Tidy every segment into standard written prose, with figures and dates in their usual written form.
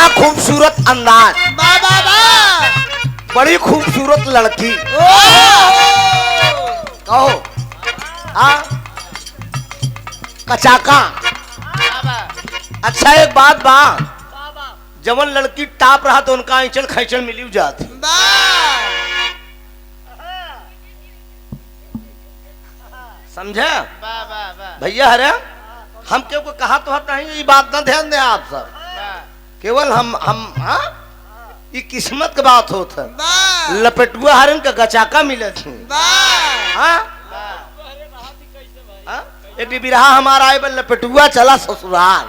बड़ा खूबसूरत अंदाज, बड़ी खूबसूरत लड़की। कहो कचाका। अच्छा एक बात बा, जवन लड़की टाप रहा तो उनका आंचल खैचल मिली जाती। समझे भैया? हरे हम क्यों को कहा तो नहीं, ये बात ना ध्यान दे आप सब, केवल हम ये किस्मत की बात होत है। लपेटुआ हरन का गचाका मिले थे। एक बिरहा हमारा आए बल लपेटुआ चला ससुराल।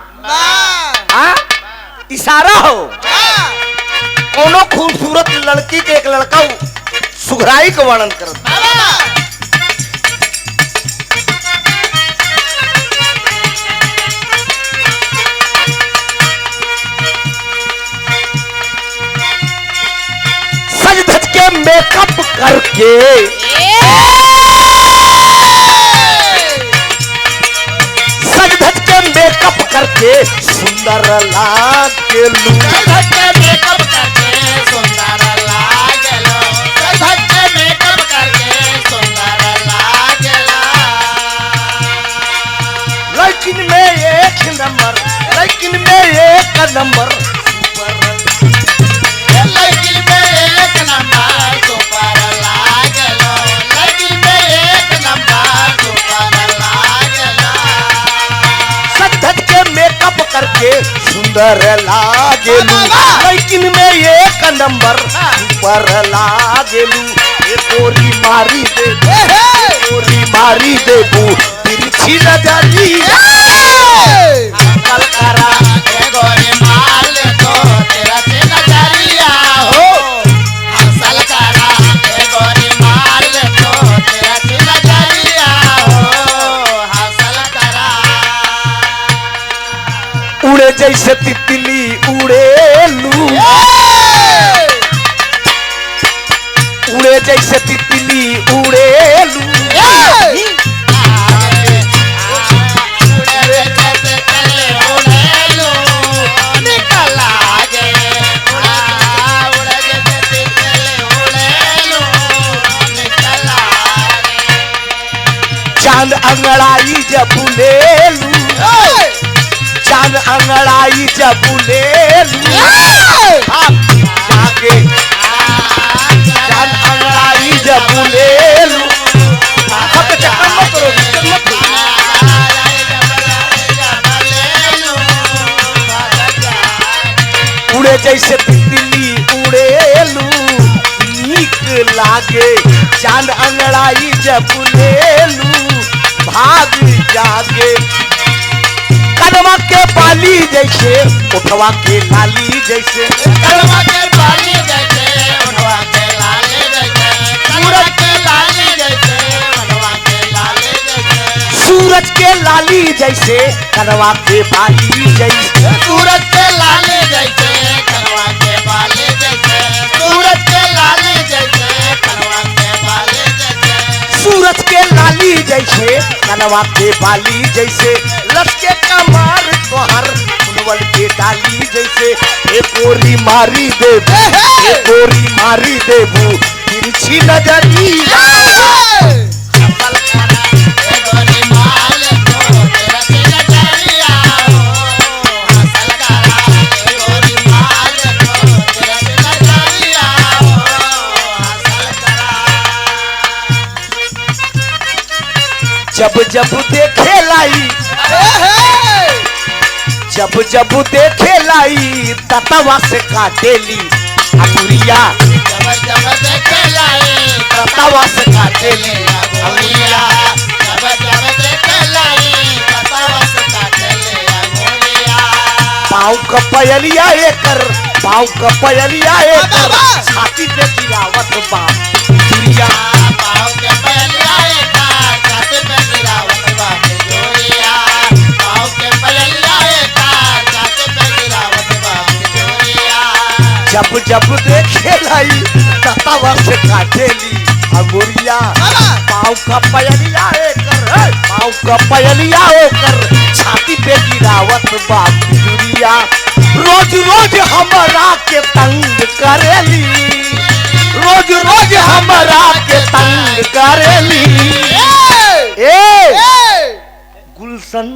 इशारा हो कोनो खूबसूरत लड़की के एक लड़का सुघराई का वर्णन करता। सज धज के मेकअप करके सज धज के मेकअप करके सुंदर लागेलू। लेकिन में एक नंबर, लेकिन में एक नंबर करके सुंदर लागेलू। लेकिन में एक नंबर पर लागेलू। ए गोरी मारी दे, गोरी मारी देबू तिरछी नजरी। कल करा ए गोरी मार ले तो तेरा नजरिया हो। हंसल करा ए गोरी मार ले तो तेरा नजरिया हो। हंसल करा उड़े जैसे तितली उड़ेलू, उड़े जैसे तितली उड़ेलू। चांद अंगड़ाई जब बुलेलू, चांद अंगड़ाई जब बुलेलू। जागे चांद अंगड़ाई जब बुलेलू। उड़े जैसे तितली उड़ेलू नीक लागे। चांद अंगड़ाई जब बुलेलू भाग जागे। कदवा के बाली जैसे उठवा के लाली जैसे, कदवा के बाली जैसे उठवा के लाली जैसे, सूरज के लाली जैसे उठवा के लाली जैसे, सूरज के लाली जैसे कदवा के बाली जैसे, सूरज के लाली जैसे कदवा के बाली जैसे, सूरज के लाली जैसे कदवा के बाली जैसे, सूरज के लाली जैसे कनवा के बाली जैसे। लटके कमार तोहर फुलवल के डाली जैसे। ए गोरी मारी देबू, ए गोरी मारी देबू तिरछी नजरी। जब जब देखे लाई, जब जब देखे लाई ततवा से काटेली अपुरिया। जब जब देखे लाई ततवा से काटेली अपुरिया। जब जब देखे लाई ततवा से काटेली अपुरिया। पाँव का पयलिया एकर, पाँव का पयलिया एकर छाती पे गिरावत बाप जोरिया। पाँव के पयलिया एकर छाती पे गिरावत बाप जोरिया। पाँव के पयलिया एकर छाती पे गिरावत बाप जोरिया। जब जब देखे लाई ततवा से काटेली अगुरिया। पाँव का पयलिया एकर, पाँव का पयलिया एकर छाती पे गिरावत बाप जोरिया। रोज रोज हमरा के तंग करेली, रोज रोज हमरा के तंग करेली। गुलशन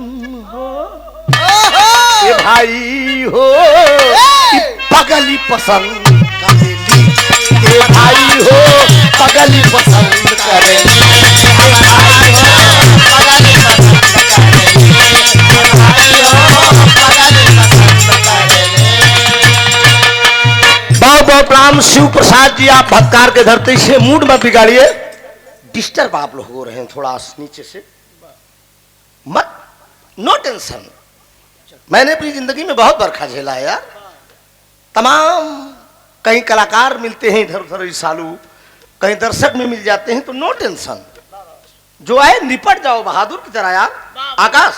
हो ए भाई हो पगली पसंद करेली, ए भाई हो पगली पसंद करेली, बहुत बहुत प्रणाम। शिव प्रसाद जी आप भत्कार के धरती से मूड मत बिगाड़िए, डिस्टर्ब आप लोग हो रहे हैं थोड़ा नीचे से मत, नो टेंशन। मैंने अपनी जिंदगी में बहुत बरखा झेला है यार, तमाम कहीं कलाकार मिलते हैं इधर उधर सालू, कहीं दर्शक में मिल जाते हैं, तो नो टेंशन, जो आए निपट जाओ बहादुर की तरह यार। आकाश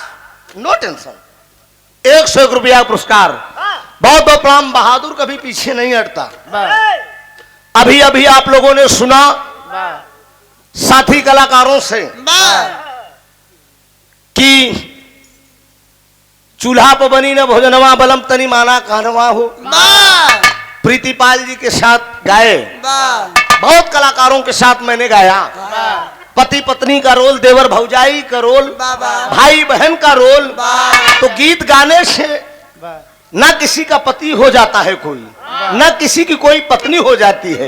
नो टेंशन, 101 रुपया पुरस्कार। बहुत बहुत प्रणाम। बहादुर कभी पीछे नहीं हटता। अभी अभी आप लोगों ने सुना साथी कलाकारों से कि चूल्हा पर बनी न भोजनवा बलम तनी माना कहनवा हो, प्रीतिपाल जी के साथ गाए, बहुत कलाकारों के साथ मैंने गाया, पति पत्नी का रोल, देवर भौजाई का रोल, भाई बहन का रोल। तो गीत गाने से न किसी का पति हो जाता है कोई, न किसी की कोई पत्नी हो जाती है,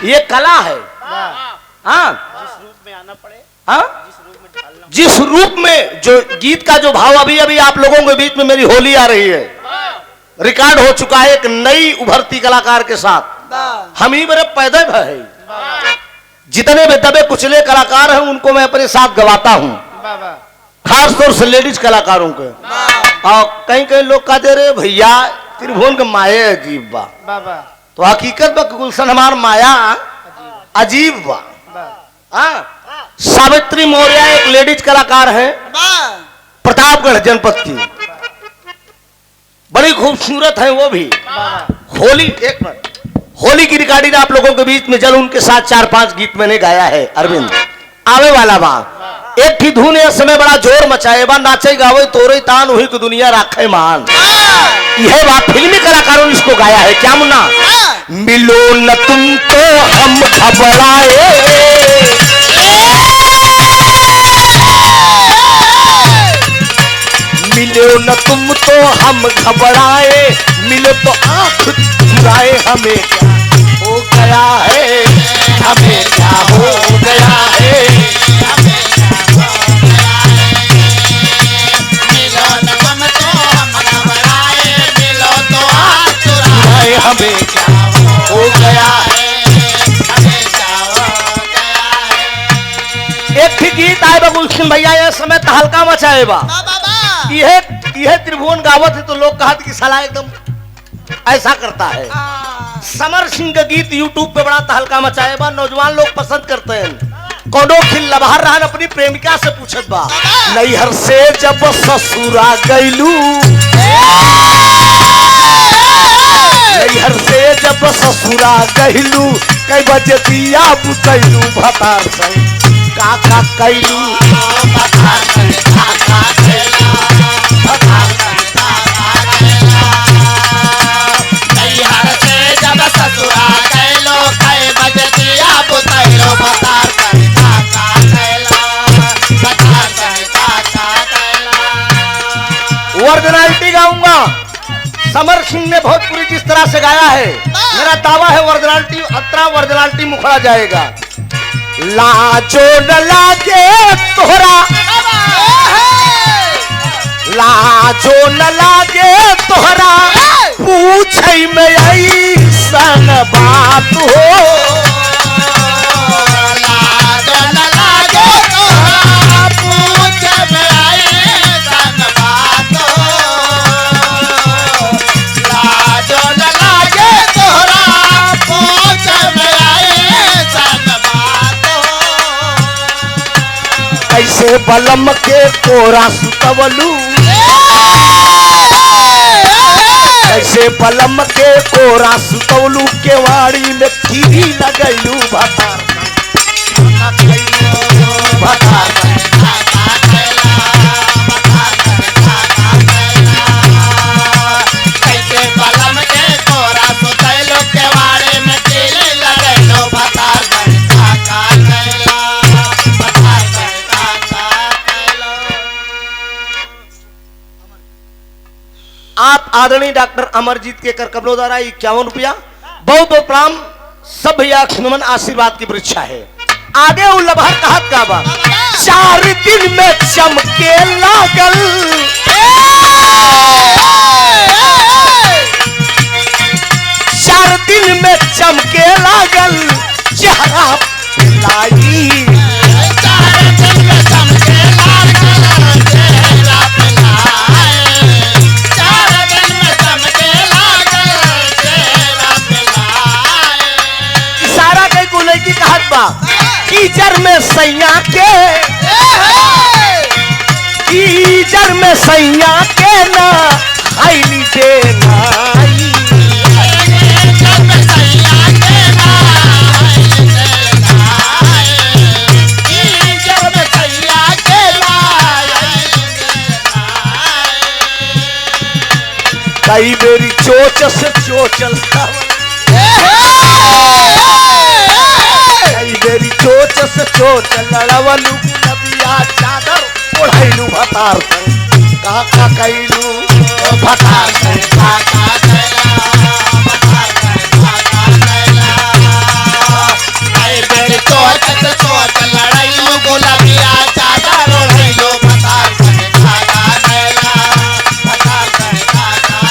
ये कला है। हाँ, जिस रूप में आना पड़े, हाँ, जिस रूप में जो गीत का जो भाव, अभी अभी आप लोगों के बीच में मेरी होली आ रही है, रिकॉर्ड हो चुका है एक नई उभरती कलाकार के साथ, हम ही मेरे पैदा है। जितने भी दबे कुचले कलाकार हैं उनको मैं अपने साथ गवाता हूं, खास तौर से लेडीज कलाकारों के। और कहीं कहीं लोग कहते रहे भैया त्रिभुवन के माया अजीब बा, तो हकीकत बा गुलशन हमार माया अजीब बा। सावित्री मौर्य एक लेडीज कलाकार है, प्रतापगढ़ जनपद की, बड़ी खूबसूरत है वो भी। होली, एक मिनट, होली की रिकॉर्डिंग आप लोगों के बीच में जल उनके साथ 4-5 गीत मैंने गाया है। अरविंद आवे वाला बा, एक ही धुन इस समय बड़ा जोर मचाए बा, नाचे गावे तोरे तान हुई की दुनिया राखे मान। यह बात फिल्मी कलाकारों ने इसको गाया है। क्या मुन्ना? मिलो न तुम तो हम घबराए, मिलो न तुम तो हम घबराए, मिलो तो आंख चुराए, हमें क्या हो गया है, हमें क्या हो गया है, मिलो न तुम तो हम घबराए, मिलो तो आंख चुराए, हमें क्या हो गया है, हमें क्या हो गया है। एक ही गीत आए बा गुलशन भैया, ये समय तहलका मचाए बा। यह त्रिभुवन गावत है तो लोग कहते कि साला एकदम ऐसा करता है। समर सिंह का गीत यूट्यूब पे बड़ा तहलका मचाए बा, नौजवान लोग पसंद करते हैं। कोनो खिल लबहर रहन अपनी प्रेमिका से पूछत बा, नैहर से जब ससुरा गईलू, नैहर से जब ससुरा गईलू, कई बजे दिया बुतैलू, भतार संग काका कैलू, भतार संग काका कैलू, भतार संग काका कैलू, नैहर से जब ससुरा गईलू, कई बजे दिया बुतैलू, भतार संग काका कैलू, भतार संग काका कैलू। वर्जनालिटी गाऊंगा, समर सिंह ने भोजपुरी जिस तरह से गाया है, मेरा दावा है वर्जनालिटी अतरा वर्जनालिटी मुखड़ा जाएगा। लाजो न लागे तोहरा, लाजो न लागे तोहरा, पूछई में ऐसन बात हो, लाजो न लागे तोहरा, पूछई में ऐसन बात हो, लाजो न लागे तोहरा, पूछई में ऐसन बात हो। कैसे बलम के कोरा सुतवलू, कैसे बलम के कोरा सुतवलू, केवाड़ी में कीड़ी लगैलू, भतार भतार कैसे आदरणीय डॉक्टर अमरजीत के कर कमलों द्वारा 51 रुपया। बहुत बहुत प्रणाम सब भैया, नमन आशीर्वाद की परीक्षा है। आगे वो लभर कहत का बा 4 दिन में चमके लागल, 4 दिन में चमके लागल चेहरा लाई। इशारा के को लड़की कहत बा कीचड़ में सैया के, कीचड़ में सैया के ना हाईली देनाई। कई बेरी चोच से चोचल, कई बेरी चोच से चोचल लड़वलू गुलबिया चादर ओढ़ैलू भतार संग काका कैलू भतार संग काका कैला भतार संग काका कैला। कई बेरी चोच से चोचल लड़ैलू गुलबिया चादर ओढ़ैलू भतार संग काका कैला भतार संग काका।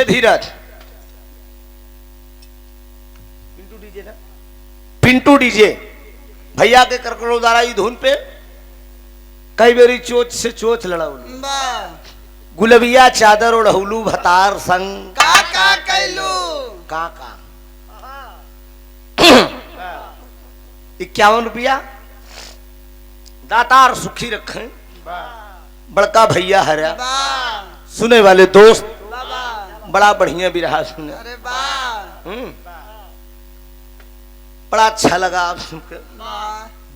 धीरज पिंटू डीजे ना, पिंटू डीजे भैया के करकड़ों द्वारा ई धुन पे कई बेरी चोच से चोच लड़ाउलू गुलबिया चादर ओढ़ौलू भतार संग काका कैलू काका। 51 रुपया दातार सुखी रखें। बड़का भैया हरा सुने वाले दोस्त बड़ा बढ़िया बिरहा सुने। अरे वाह बड़ा अच्छा लगा आप सुनकर।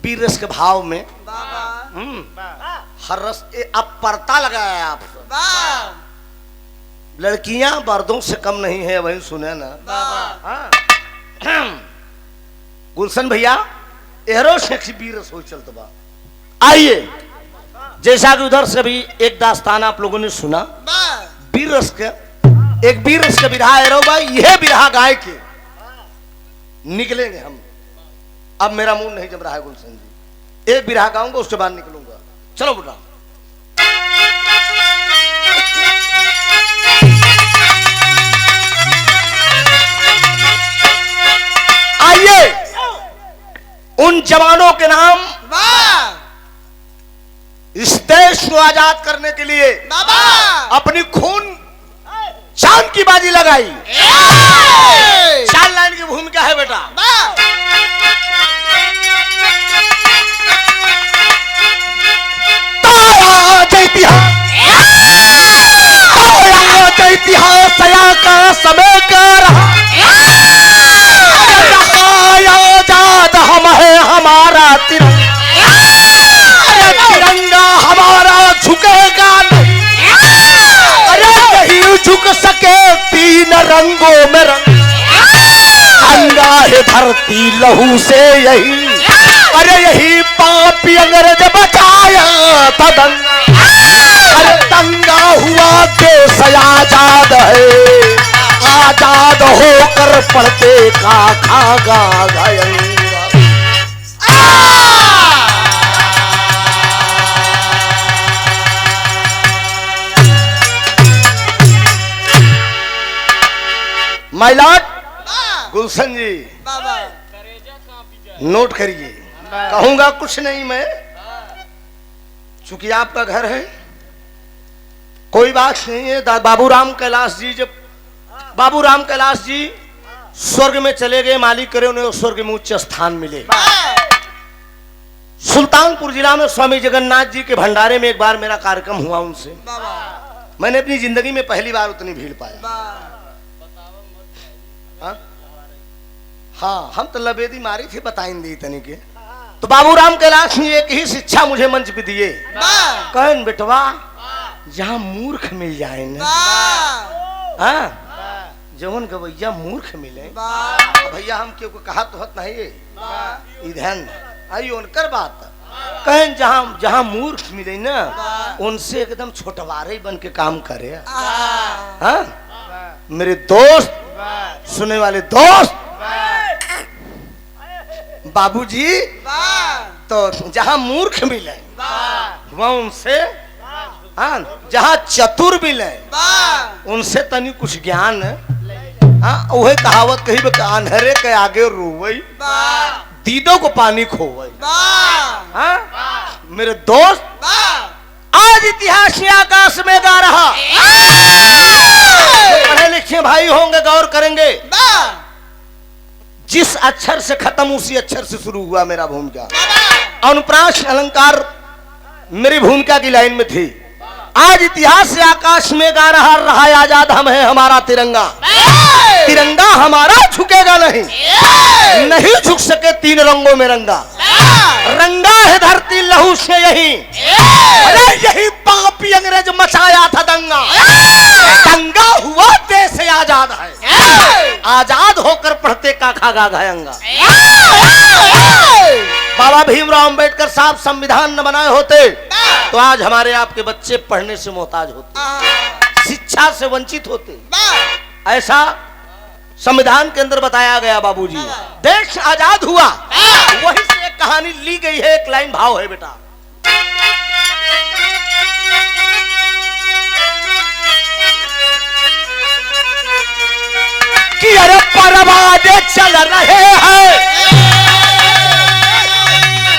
वीर रस के भाव में हर रस अब परता लगाया आप लड़कियां मर्दों से कम नहीं है, वही सुने ना। गुलशन भैया एरो से वीर रस हो चलता बा। आइए जैसा कि उधर से भी एक दास्तान आप लोगों ने सुना वीर रस के, एक वीर रस का बिरहा एरो भाई, यह बिरहा गाय के निकलेंगे हम। अब मेरा मूड नहीं जम रहा है गुलशन जी, एक बिरहा गाऊंगा उसके बाद निकलूंगा। चलो बेटा आइए उन जवानों के नाम इस देश को आजाद करने के लिए अपनी खून चांद की बाजी लगाई। 4 लाइन की भूमिका है बेटा। इतिहास का समय का रहा आजाद हम है हमारा तिरंगा, तिरंगा हमारा झुकेगा नहीं, अरे नहीं झुक सके 3 रंगों में रंग, अंगा है धरती लहू से यही, अरे यही पापी अंग्रेज बचाया था दंगा, अरे दंगा हुआ देश आजाद है, आजाद होकर पढ़ते का खागा गायंगा। माय लॉर्ड गुलशन जी नोट करिए, कहूंगा कुछ नहीं मैं, चूंकि आपका घर है कोई बात नहीं है। बाबूराम कैलाश जी, जब बाबूराम कैलाश जी स्वर्ग में चले गए, मालिक करे उन्हें स्वर्ग में उच्च स्थान मिले। सुल्तान सुल्तानपुर जिला में स्वामी जगन्नाथ जी के भंडारे में एक बार मेरा कार्यक्रम हुआ उनसे। मैंने अपनी जिंदगी में पहली बार उतनी भीड़ पाया। हाँ, हम तो लबेदी मारी थी बताइन दी तनी के। तो बाबूराम कैलाश ने एक ही शिक्षा मुझे मंच पे दिए, कहन बेटवा जहाँ मूर्ख मिल जाए ना, हाँ जवन गवैया मूर्ख मिले भैया हम क्यों को कहा तो हत नहीं ध्यान आई उनकर बात। कहन जहाँ जहाँ मूर्ख मिले ना उनसे एकदम छोटवारे बन के काम करे। हाँ मेरे दोस्त, सुनने वाले दोस्त, बाबूजी, तो जहाँ मूर्ख मिले वह उनसे, हाँ जहाँ चतुर मिले उनसे तनी कुछ ज्ञान, हाँ वही कहावत कही अंधेरे के आगे रोवई दीदों को पानी खोवई। हाँ मेरे दोस्त, आज इतिहास में आकाश में गा रहा, पढ़े लिखे भाई होंगे गौर करेंगे, जिस अक्षर से खत्म उसी अक्षर से शुरू हुआ मेरा भूमिका। अनुप्रास अलंकार मेरी भूमिका की लाइन में थी। आज इतिहास से आकाश में गा रहा आजाद हम है हमारा तिरंगा, तिरंगा हमारा झुकेगा नहीं, नहीं झुक सके तीन रंगों में रंगा, रंगा है धरती लहू से यही, अरे यही पापी अंग्रेज मचाया था दंगा, दंगा हुआ देश आजाद है, आजाद होकर पढ़ते काखा गा गायंगा। बाबा भीमराव अंबेडकर साहब संविधान न बनाए होते तो आज हमारे आपके बच्चे पढ़ने से मोहताज होते, शिक्षा से वंचित होते। ऐसा संविधान के अंदर बताया गया बाबूजी। देश आजाद हुआ, वही से एक कहानी ली गई है, एक लाइन भाव है बेटा। कि अरे परवाने चल रहे हैं,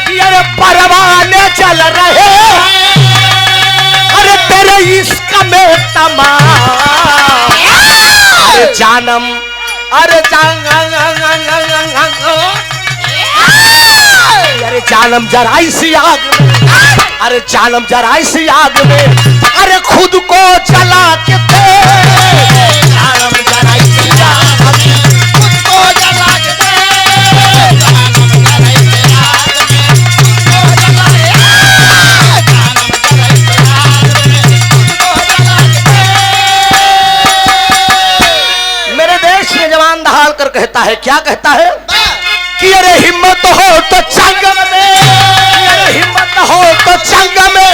कि अरे परवाने चल रहे हैं, अरे तेरे इश्क में तमाम, अरे जानम, अरे अरे जानम जरा इसी आग में, अरे जानम जरा इसी आग में, अरे खुद को जला के दे, जानम जरा इसी आग में, खुद को जला के दे, जानम जरा इसी आग में, खुद को जला के दे, जानम जरा इसी आग में, खुद को जला के दे। मेरे देश में जवान दहाड़ कर कहता है, क्या कहता है कि अरे हिम्मत हो तो जंग में, अरे हिम्मत हो तो जंग में,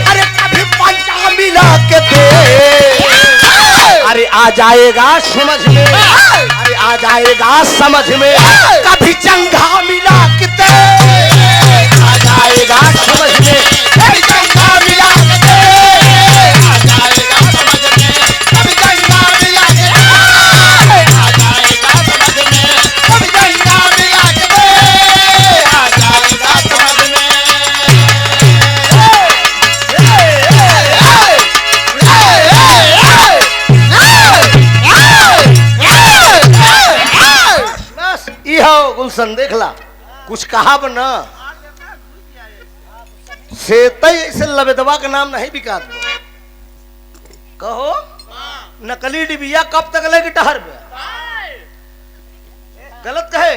अरे कभी पंजा मिला के दे, अरे आ जाएगा समझ में, अरे आ जाएगा समझ में, कभी जंगा मिला के दे, आ जाएगा समझ में, कभी जंगा मिला के दे, आ जाएगा समझ में, कभी जंगा मिला के दे, आ जाएगा समझ में, कभी जंगा मिला के दे, आ जाएगा समझ में। बस इहो गुलशन देखला कुछ कहा बना सेतई ऐसे लबेदवा का नाम नहीं बिका कहो, नकली डिबिया कब तक लगी टहर पे, गलत कहे,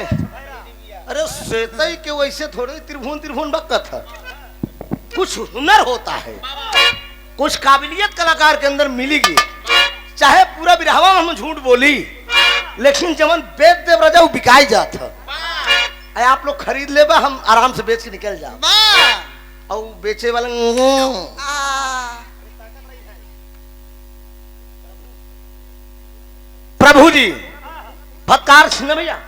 अरे सेतई के वैसे थोड़े त्रिभुवन त्रिभुवन बकत है, कुछ हुनर होता है, कुछ काबिलियत कलाकार के अंदर मिलेगी। चाहे पूरा बिरहवा हम झूठ बोली, लेकिन जवन बेच देव राजा वो बिकाई जात है, आप लोग खरीद ले, हम आराम से बेच के निकल जाओ, और बेचे वाले प्रभु जी फटकार सिंह भैया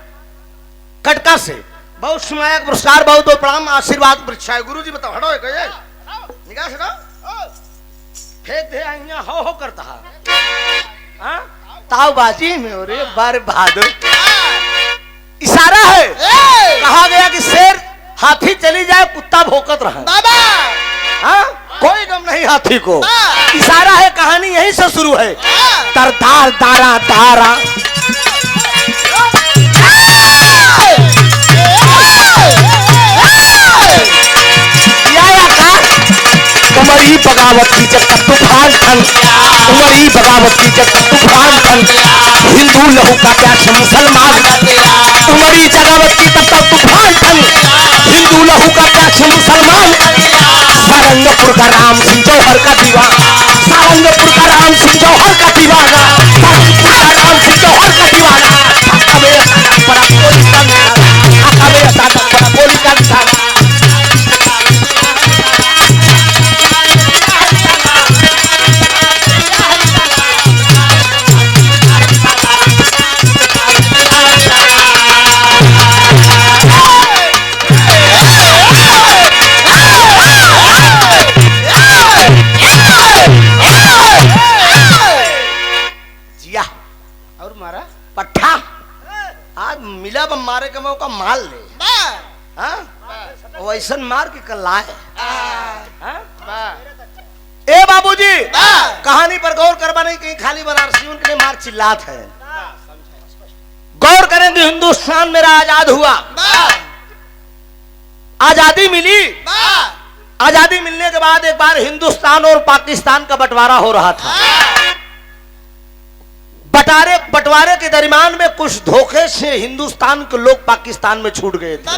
कटका से बहुत सुनाया पुरस्कार, बहुत बहुत प्रणाम, आशीर्वाद वृक्षा है। गुरु जी बताओ, हटो कहिए निकाह से फेंक दे, हो करता है तावबाजी में, और बार बहादुर इशारा है, कहा गया कि शेर हाथी चली जाए कुत्ता भौंकत रहे, हाँ कोई गम नहीं हाथी को, इशारा है, कहानी यहीं से शुरू है। तरदार दारा दारा बगावत की जब तक तूफान ठन, उमरी बगावत की जब तक तूफान ठन, हिंदू लहू का प्यास मुसलमान, उमरी बगावत की तब तक तूफान ठन, हिंदू लहू का प्यास मुसलमान। सारंगपुर का राम सिंह जौहर का दीवाना, सारंगपुर का राम सिंह जौहर का दीवाना, सारंगपुर का राम सिंह जौहर का दीवाना। ढाका में अचानक पड़ा गोली का निशाना, ढाका में अचानक पड़ा गोली का निशाना। और मारा पट्टा आज मिला बम मारे के मौका माल ले, हाँ? वैसन मार के कल लाए। ए बाबूजी, कहानी पर गौर करवा नहीं, कहीं खाली बनारसियों के लिए मार चिल्लात है। गौर करेंगे, हिंदुस्तान मेरा आजाद हुआ, आजादी मिली। आजादी मिलने के बाद एक बार हिंदुस्तान और पाकिस्तान का बंटवारा हो रहा था। बंटवारे के दरमियान में कुछ धोखे से हिंदुस्तान के लोग पाकिस्तान में छूट गए थे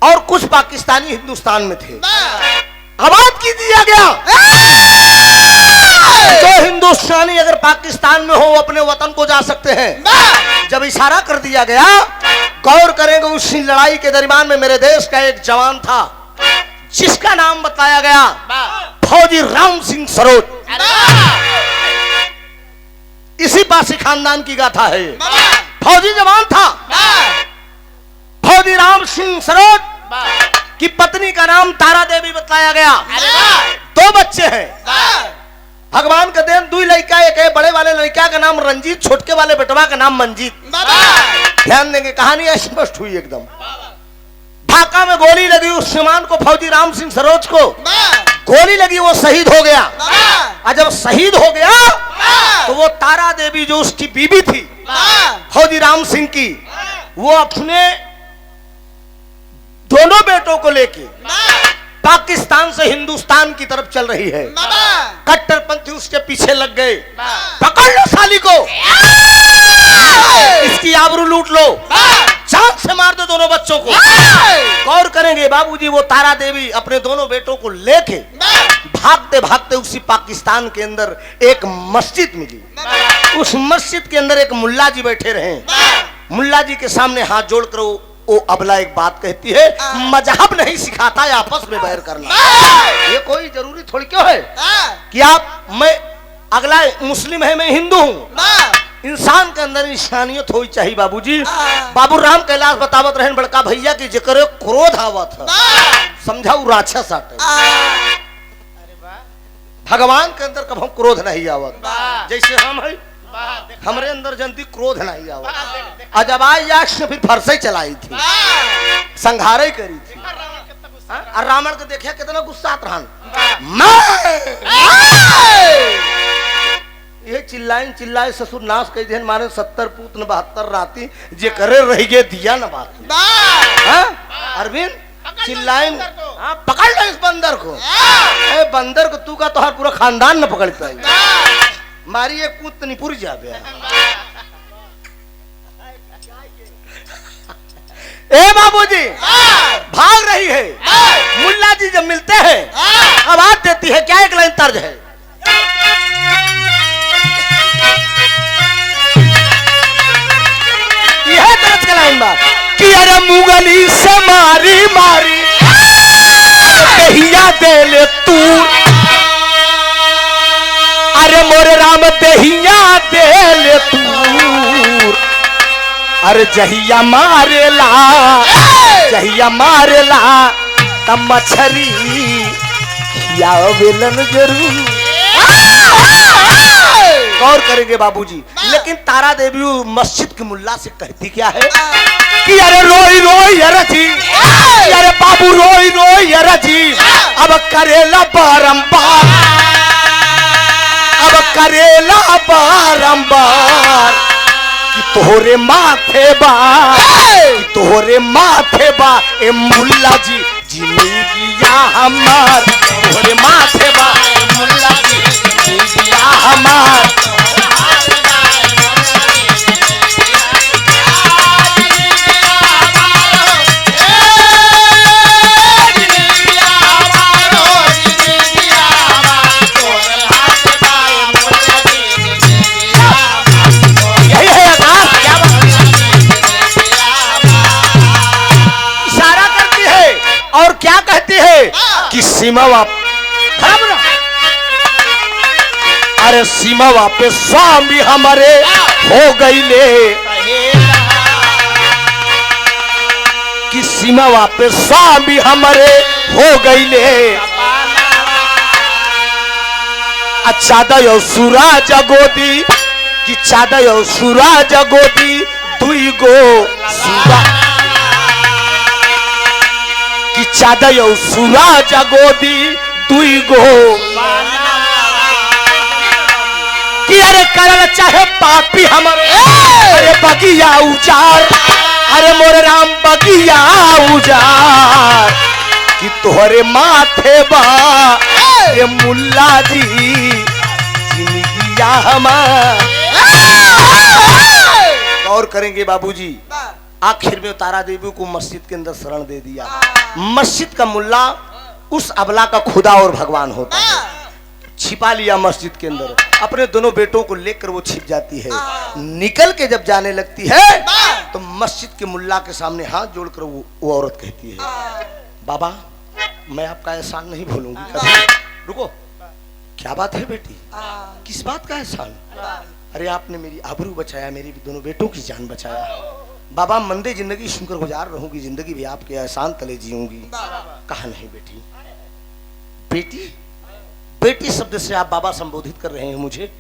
और कुछ पाकिस्तानी हिंदुस्तान में थे। आबाद की दिया गया, तो हिंदुस्तानी अगर पाकिस्तान में हो अपने वतन को जा सकते हैं। जब इशारा कर दिया गया, गौर करेंगे, उस लड़ाई के दरमियान में मेरे देश का एक जवान था जिसका नाम बताया गया फौजी राम सिंह सरोज। इसी पासी खानदान की गाथा है। फौजी जवान था, फौजी राम सिंह सरोज की पत्नी का नाम तारा देवी बताया गया। 2 बच्चे हैं, भगवान का देन। 2 लड़का, एक है बड़े वाले लड़का का नाम रंजीत, छोटके वाले बेटवा का नाम मंजीत। ध्यान देंगे, कहानी स्पष्ट हुई एकदम। ढाका में गोली लगी उस जवान को, फौजी राम सिंह सरोज को गोली लगी, वो शहीद हो गया। और जब शहीद हो गया तो वो तारा देवी जो उसकी बीबी थी फौजी राम सिंह की, वो अपने दोनों बेटों को लेके पाकिस्तान से हिंदुस्तान की तरफ चल रही है। कट्टरपंथी उसके पीछे लग गए। पकड़ लो साली को, इसकी आबरू लूट लो, जान से मार दो दोनों बच्चों को। गौर करेंगे बाबूजी, वो तारा देवी अपने दोनों बेटों को लेके भागते भागते उसी पाकिस्तान के अंदर एक मस्जिद मिली। उस मस्जिद के अंदर एक मुल्ला जी बैठे रहे। मुल्ला जी के सामने हाथ जोड़कर वो अबला एक बात कहती है, मजहब नहीं सिखाता है आपस में बैर करना। ये कोई जरूरी थोड़ी क्यों है कि आप, मैं अगला मुस्लिम है, मैं हिंदू हूँ। इंसान के अंदर इंसानियत होनी चाहिए बाबूजी। बाबू राम कैलाश बतावत रहे बड़का भैया की जेकर क्रोध आवत है, समझाऊ राक्षस आटे। भगवान के अंदर कभी क्रोध नहीं आवत, जैसे हम है, हमरे अंदर जनती क्रोध नहीं आवत। और जब आई याक्ष ने फिर फरसे चलाई थी, संघारे करी थी। और रावण को देखा कितना गुस्सा रहन, ये चिल्लाए ससुर नाश कह दे मारे 70 पूत न 72 राती जे करे रह गए दिया न बाकी। अरविंद चिल्लाए, पकड़ लो इस बंदर को। बंदर को तू का तो हर पूरा खानदान न पकड़ पाई, मारी एक पूत नहीं पूरी जा गया। ए बाबूजी, भाग रही है। मुल्ला जी जब मिलते हैं, आवाज देती है, क्या एक लाइन तर्ज है, यह तर्ज का लाइन बात कि अरे मुगली से मारी मारी दहिया दे ले तू, अरे मोरे राम दहिया दे ले तू, अरे जहिया मारेला तब मछरी या वेलन जरूर। गौर करेंगे बाबूजी, लेकिन तारा देवी मस्जिद के मुल्ला से कहती क्या है कि अरे रोई रोई अरजी, अरे बाबू रोई रोई अरजी, अब करेला बारंबार, अब करेला बारंबार कि तोहरे माथे बा, कि तोहरे माथे बा ए मुल्ला जी जिंदगिया हमार तोहरे माथे बा मुल्ला जी जिंदगिया हमार कि सीमावा अरे सीमावा पे स्वामी हमारे हो गईले कि सीमावा पे स्वामी हमारे हो गईले चादय सूरज गोदी कि चादय सूरज गोदी दुई गो सूरा कि चादय सूरज गोदी दुई गो कि अरे करल चाहे पापी हमरे अरे बगिया उजार अरे मोरे राम बगिया उजार कि तोहरे माथे बा ये मुल्ला जी जिंदगिया हमार। गौर करेंगे बाबूजी, आखिर में तारा देवी को मस्जिद के अंदर शरण दे दिया। मस्जिद का मुल्ला उस अबला का खुदा और भगवान होता है। छिपा लिया मस्जिद के अंदर, अपने दोनों बेटों को लेकर वो छिप जाती है। निकल के जब जाने लगती है तो मस्जिद के मुल्ला के सामने हाथ जोड़कर वो औरत कहती है, बाबा मैं आपका एहसान नहीं भूलूंगी कभी। रुको, क्या बात है बेटी, किस बात का एहसान? अरे आपने मेरी आबरू बचाया, मेरी दोनों बेटों की जान बचाया। बाबा मंदे जिंदगी शुक्र गुजार रहूंगी, जिंदगी भी आपके एहसान तले जीऊंगी। कहा नहीं बेटी, बेटी बेटी शब्द से आप बाबा संबोधित कर रहे हैं मुझे।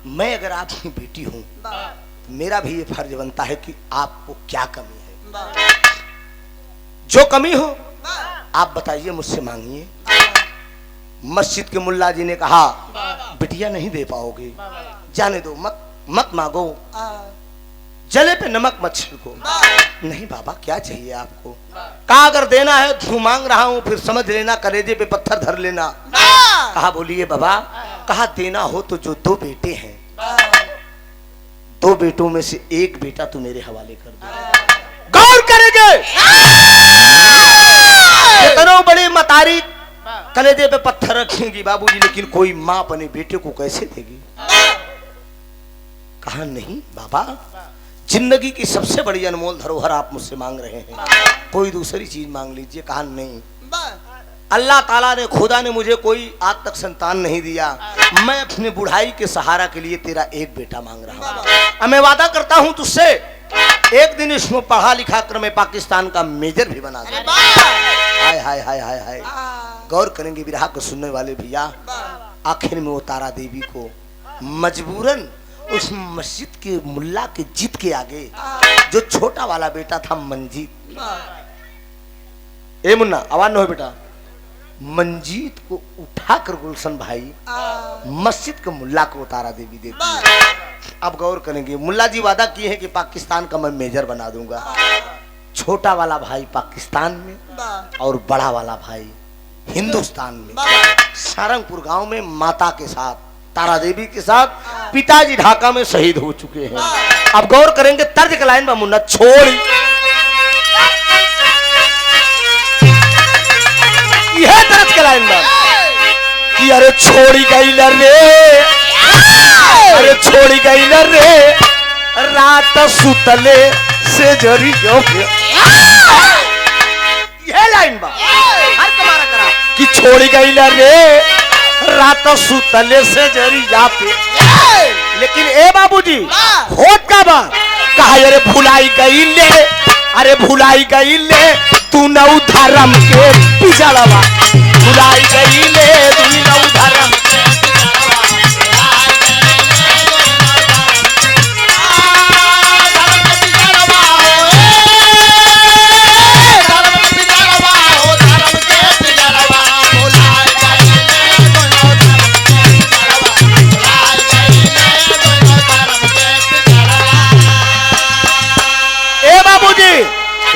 मैं अगर आपकी बेटी हूं तो मेरा भी ये फर्ज बनता है कि आपको क्या कमी है। जो कमी हो आप बताइए, मुझसे मांगिए। मस्जिद के मुल्ला जी ने कहा, बिटिया नहीं दे पाओगे, जाने दो, मत मांगो, जले पे नमक मत छिड़को। नहीं बाबा क्या चाहिए आपको? कहा अगर देना है तो मांग रहा हूं, फिर समझ लेना, कलेजे पे पत्थर धर लेना। कहा बोलिए बाबा। कहा देना हो तो जो दो बेटे हैं, दो बेटों में से एक बेटा तू मेरे हवाले कर दे। गौर करेंगे, इतनों बड़े मतारी कलेजे पे पत्थर रखेंगी बाबूजी, लेकिन कोई माँ अपने बेटे को कैसे देगी? कहा नहीं बाबा, जिंदगी की सबसे बड़ी अनमोल धरोहर आप मुझसे मांग रहे हैं, कोई दूसरी चीज मांग लीजिए। कहा नहीं, अल्लाह ताला ने, खुदा ने मुझे कोई आज तक संतान नहीं दिया, मैं अपने बुढ़ाई के सहारा के लिए तेरा एक बेटा मांग रहा हूँ। मैं वादा करता हूँ तुझसे, एक दिन इसमें पढ़ा लिखा कर मैं पाकिस्तान का मेजर भी बना दूंगा। हाय हाय हाय हाय हाय। गौर करेंगे विरहा को सुनने वाले भैया, आखिर में वो तारा देवी को मजबूरन उस मस्जिद के मुल्ला के जिद के आगे, जो छोटा वाला बेटा था मंजीत, ए मुन्ना आवाज न हो बेटा, मंजीत को उठाकर गुलशन भाई मस्जिद के मुल्ला को तारा देवी देती है। अब गौर करेंगे, मुल्ला जी वादा किए हैं कि पाकिस्तान का मैं मेजर बना दूंगा। छोटा वाला भाई पाकिस्तान में और बड़ा वाला भाई हिंदुस्तान में। सारंगपुर गांव में माता के साथ, तारा देवी के साथ पिताजी ढाका में शहीद हो चुके हैं। अब गौर करेंगे तर्ज के लाइन में, मुन्ना छोड़ी यह तर्ज के लाइन में कि अरे छोड़ी गई रे, अरे छोड़ी गई रे रात सुतले से जरी यह लाइन बा हर कमारा करा कि छोड़ी गई रे रात सुतले से जरी जा पे। लेकिन ए बाबूजी होत का बा, कहा अरे भुलाई गई ले, अरे भुलाई गई ले तू नौ धर्म के पिछड़वा, भुलाई गई ले तू नौ धर्म के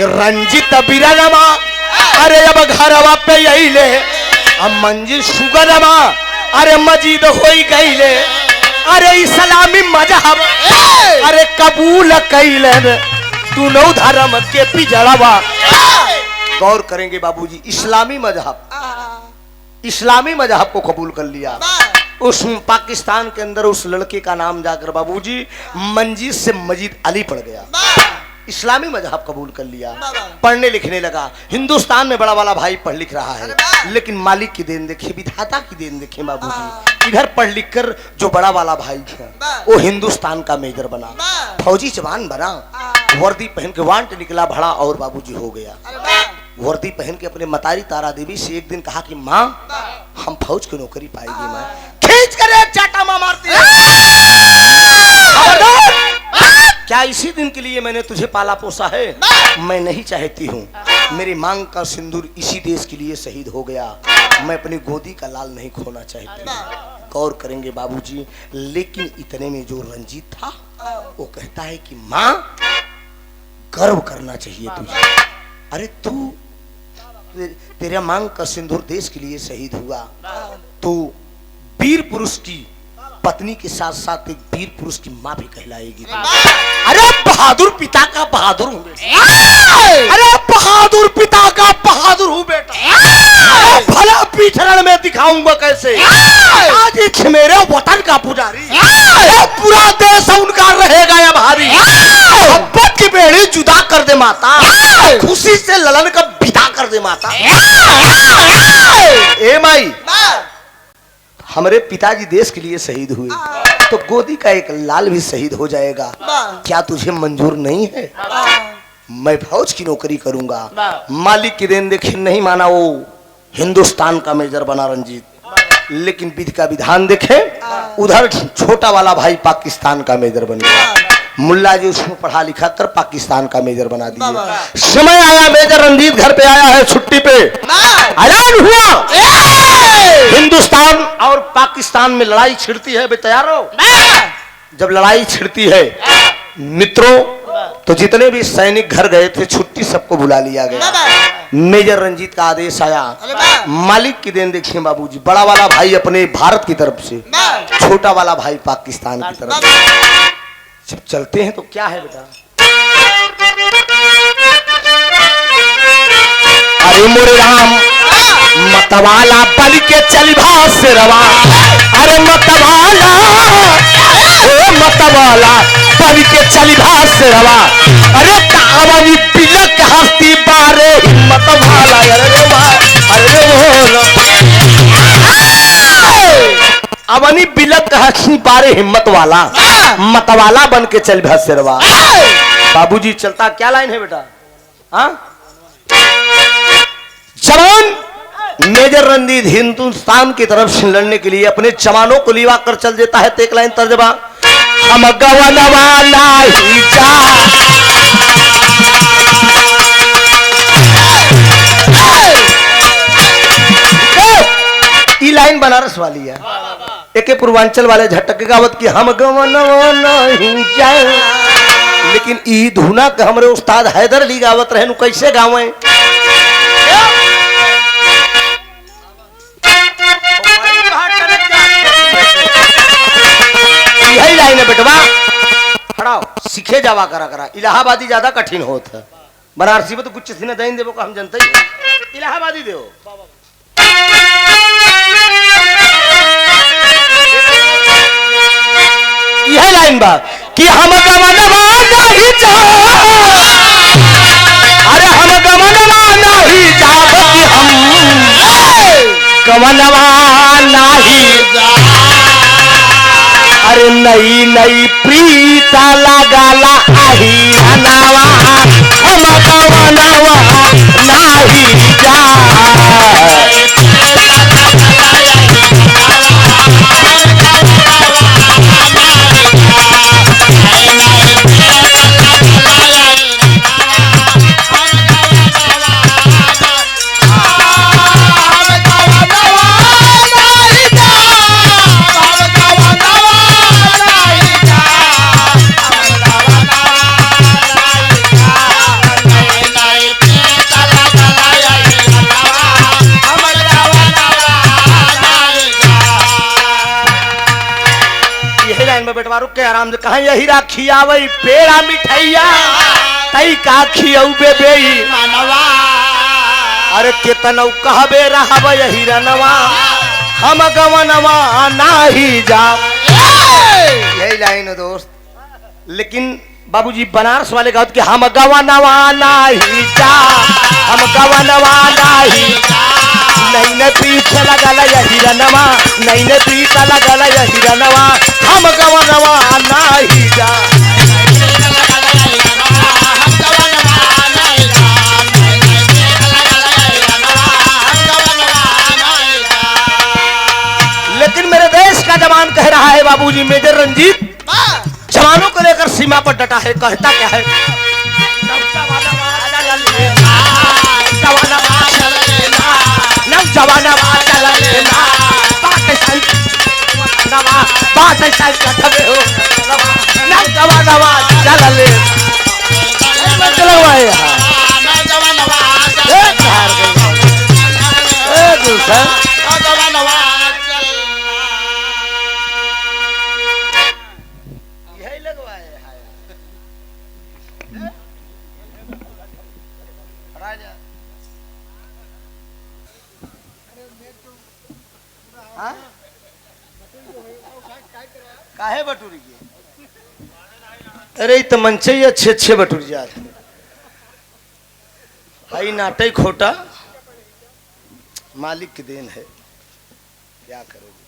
रंजित बिरनमा अरे अब घरवा पे यही ले अब मंजिल सुगनमा अरे मजीद होई गईले अरे इस्लामी मजहब अरे कबूल कैलन तू नौ धर्म के पिजड़वा। गौर करेंगे बाबूजी, इस्लामी मजहब को कबूल कर लिया। उस पाकिस्तान के अंदर उस लड़के का नाम जाकर बाबूजी मंजीद से मजीद अली पड़ गया। इस्लामी मजहब कबूल कर लिया, पढ़ने लिखने लगा। हिंदुस्तान में बड़ा वाला भाई पढ़ लिख रहा है, लेकिन मालिक की देन देखे, विधाता की देन देखे बाबूजी। इधर पढ़ लिख कर जो बड़ा वाला भाई है वो हिंदुस्तान का मेजर बना, फौजी जवान बना, वर्दी पहन के वांट निकला भड़ा और बाबूजी हो गया। वर्दी पहन के अपने मतारी तारा देवी से एक दिन कहा कि माँ हम फौज की नौकरी पाएगी। माँ खींच कर चाटा माँ मारती है, क्या इसी दिन के लिए मैंने तुझे पाला पोसा है? मैं नहीं चाहती हूँ, मेरी मांग का सिंदूर इसी देश के लिए शहीद हो गया, मैं अपनी गोदी का लाल नहीं खोना चाहती। गौर करेंगे बाबूजी, लेकिन इतने में जो रंजीत था वो कहता है कि माँ गर्व करना चाहिए तुझे। अरे तू तेरा मांग का सिंदूर देश के लिए शहीद हुआ, तू वीर पुरुष की पत्नी के साथ साथ एक वीर पुरुष की माँ भी कहलाएगी। अरे बहादुर पिता का बहादुर हूँ बेटा, अरे बहादुर पिता का बहादुर हूँ बेटा, भला पीछरण में दिखाऊंगा कैसे आज मेरे वतन का पुजारी, पूरा देश उनका रहेगा या भारी। मोहब्बत की बेड़ी जुदा कर दे माता, खुशी से ललन का विदा कर दे माता। ए माई, हमारे पिताजी देश के लिए शहीद हुए, तो गोदी का एक लाल भी शहीद हो जाएगा, क्या तुझे मंजूर नहीं है? मैं फौज की नौकरी करूंगा। मालिक की देन देखे नहीं माना, वो हिंदुस्तान का मेजर बना रंजीत, लेकिन विधि का विधान देखे उधर छोटा वाला भाई पाकिस्तान का मेजर बन गया। मुल्ला जी उसको पढ़ा लिखा कर पाकिस्तान का मेजर बना दिया। समय आया मेजर रंजीत घर पे आया है छुट्टी पे, ऐलान हुआ हिंदुस्तान और पाकिस्तान में लड़ाई छिड़ती है। तैयार हो? जब लड़ाई छिड़ती है मित्रों, तो जितने भी सैनिक घर गए थे छुट्टी सबको बुला लिया गया। मेजर रंजीत का आदेश आया, मालिक की देन देखिए बाबूजी, बड़ा वाला भाई अपने भारत की तरफ से, छोटा वाला भाई पाकिस्तान की तरफ से। जब चलते हैं तो क्या है बेटा, अरे मोरे राम मतवाला बल के चल भास से रवा, अरे मतवाला बल के चल भास से रवा, अरे कावनी बिलक हस्ती बारे हिम्मत वाला, अरे अवनी बिलक हस्ती बारे हिम्मत वाला, मतवाला बन के चल भास से रवा। बाबूजी चलता क्या लाइन है बेटा? हाँ, जवान मेजर रंजीत हिंदुस्तान की तरफ से लड़ने के लिए अपने जवानों को लिवा कर चल देता है। तो एक लाइन तर्जमा, हम गवन वाला ही जा, ई लाइन बनारस वाली है, एक पूर्वांचल वाले झटक गावत की हम गवन वाला ही जा, लेकिन ई धुना के हमरे उस्ताद हैदर अली गावत रहे, कैसे गावे? यही लाइन है बेटवा, खड़ा सीखे जावा करा करा। इलाहाबादी ज्यादा कठिन होता है, बनारसी में तो कुछ सीने दें देवो का हम जानते ही, इलाहाबादी देव। यह लाइन बा कि हम गमनवा नहीं जा, अरे हम गमनवा नहीं जाब कि हम गमनवा नहीं जा, अरे नई नई प्रीता लगाला आही हनावा, हम गमनवा नहीं जा। बा रुक के आराम से कहा यही राखी आवई पेड़ा मिठाइया तई का खियौबे बेई मानवा अरे केतनौ कहबे रहब यही रनवा हम गवनवा नाही जा यही लाइन है दोस्त। लेकिन बाबूजी बनारस वाले गाँव कि हम गवनवा नाही जा हम गवनवा नाही नहीं ने पीछे लगल यही रनवा नहीं ने पीछे लगल यही रनवा हम गवनवा नाही जा लेकिन मेरे देश का जवान कह रहा है बाबूजी मेजर रंजीत जवानों को लेकर सीमा पर डटा है कहता क्या है काहे बटूरी अरे तो मंचे ही अच्छे अच्छे बटूर जा भाई नाटे खोटा मालिक की देन है क्या करोगे।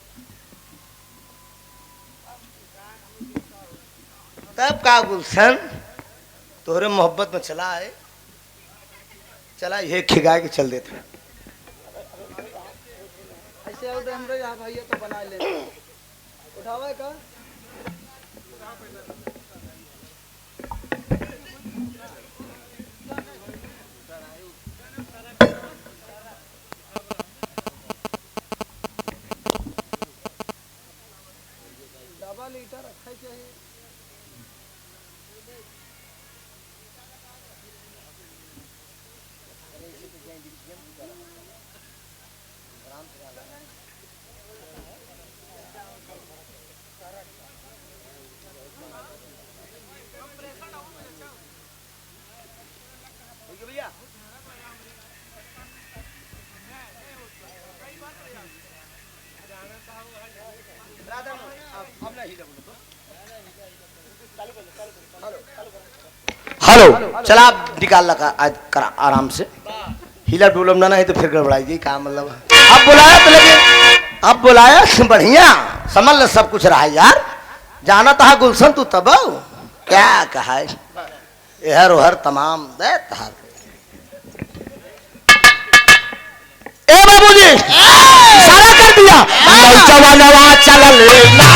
तब का गुलशन तोहरे मोहब्बत में चला है चला ये खिगा के चल देते ऐसे और हमरे यहाँ भैया तो बना ले उठावा का डबल लीटर रखा चाहिए हेलो चला आप निकाल लगा आराम से हिला डुलम ना है तो फिर गड़बड़ाई क्या मतलब अब बुलाया तो लेकिन अब बुलाया बढ़िया समझ ल सब कुछ रहा यार जाना था गुलशन तू तब क्या कहा हर हर तमाम दे तहार ए बाबूजी सारा कर दिया नौजवानवा चल लेना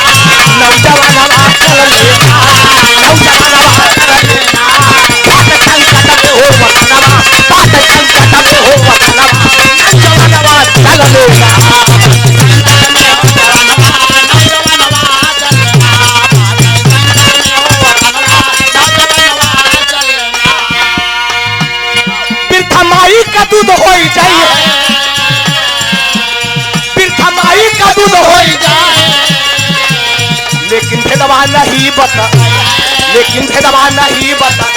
नौजवानवा चल लेना नौजवानवा चल लेना बात संकट में हो वतनवा बात संकट में हो वतनवा नौजवानवा चल लेना माई का दूध हो जाए माई का दूध हो जाए लेकिन भेदवा नहीं बता लेकिन भेदवा नहीं बता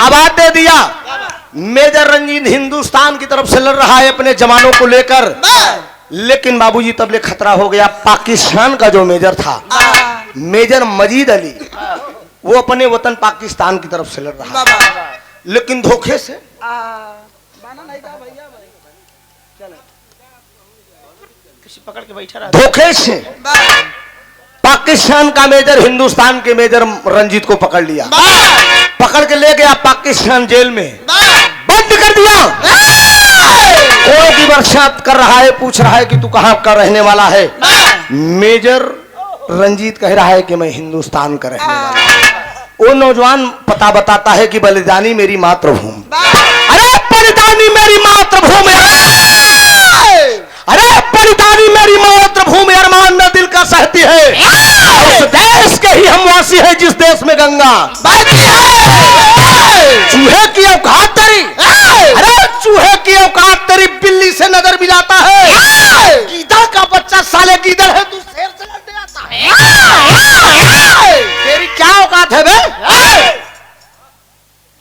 आवाज दे दिया मेजर रंजीत हिंदुस्तान की तरफ से लड़ रहा है अपने जवानों को लेकर लेकिन बाबूजी तबले खतरा हो गया पाकिस्तान का जो मेजर था मेजर मजीद अली वो अपने वतन पाकिस्तान की तरफ से लड़ रहा है लेकिन धोखे से पकड़ के बैठा रहा धोखे से पाकिस्तान का मेजर हिंदुस्तान के मेजर रंजीत को पकड़ लिया पकड़ के ले गया पाकिस्तान जेल में बंद कर दिया कोई की वर्षात कर रहा है पूछ रहा है कि तू कहाँ का रहने वाला है मेजर रंजीत कह रहा है कि मैं हिंदुस्तान का रहने वाला वो नौजवान पता बताता है कि बलिदानी मेरी मातृभूमि, अरे बलिदानी मेरी मातृभूमि, अरे बलिदानी मेरी मातृभूमि अरमान न दिल का सहती है। उस देश के ही हम वासी है जिस देश में गंगा बहती है। चूहे की औकात तेरी, अरे चूहे की औकात तेरी बिल्ली से नजर मिलाता है। गीदड़ का बच्चा साले गीदड़ है, तू शेर से लड़ने आता है। तेरी क्या औकात है बे?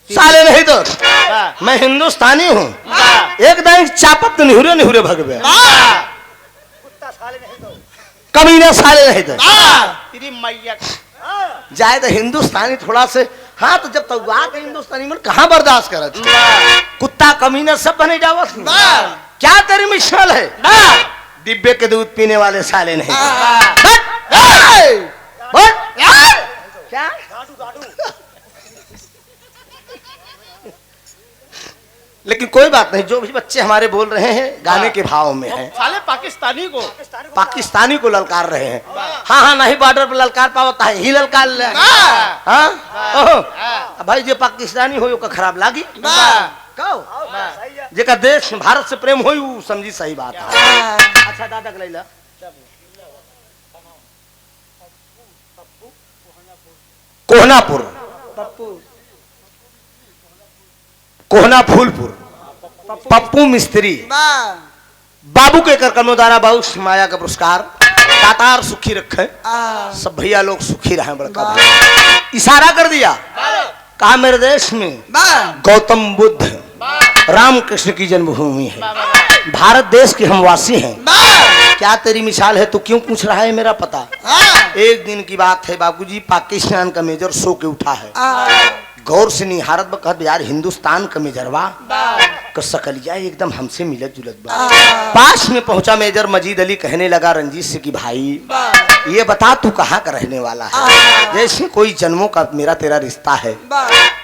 साले नहीं तो मैं हिंदुस्तानी हूँ। एकदम चापक तो निहुरे निहुरे भगवे कमीने साले नहीं तो तेरी मैया जाए तो हिंदुस्तानी थोड़ा से। हाँ तो जब तक आ हिंदुस्तानी में कहाँ बर्दाश्त कर कुत्ता कमीने सब बने जाओ। क्या तेरी मिसाल है? डिब्बे के दूध पीने वाले साले नहीं। क्या लेकिन कोई बात नहीं, जो भी बच्चे हमारे बोल रहे हैं गाने के भाव में हैं। साले पाकिस्तानी को ललकार रहे हैं। हाँ हाँ नहीं बॉर्डर पर ललकार पावता है ही ललकार ले। हाँ भाई जो पाकिस्तानी हो का खराब लागी जेका देश भारत से प्रेम हो समझी सही बात है। अच्छा दादा के लैला कोहनापुर कोहना फूलपुर पप्पू मिस्त्री बाबू के कर कमोदारा बाबू माया का पुरस्कार तातार सुखी रखे सब भैया लोग सुखी रहे। बड़का भाई इशारा कर दिया, कहा मेरे देश में गौतम बुद्ध रामकृष्ण की जन्मभूमि है, भारत देश के हम वासी हैं। क्या तेरी मिसाल है? तू क्यों पूछ रहा है मेरा पता? एक दिन की बात है बाबूजी, पाकिस्तान का मेजर सो के उठा है, गौर से निहारत बकत यार हिंदुस्तान का मेजरवा कर सकलिया एकदम हमसे मिलत जुलत बा। पास में पहुंचा मेजर मजीद अली कहने लगा रंजीत से कि भाई ये बता तू कहाँ का रहने वाला है? जैसे कोई जन्मों का मेरा तेरा रिश्ता है।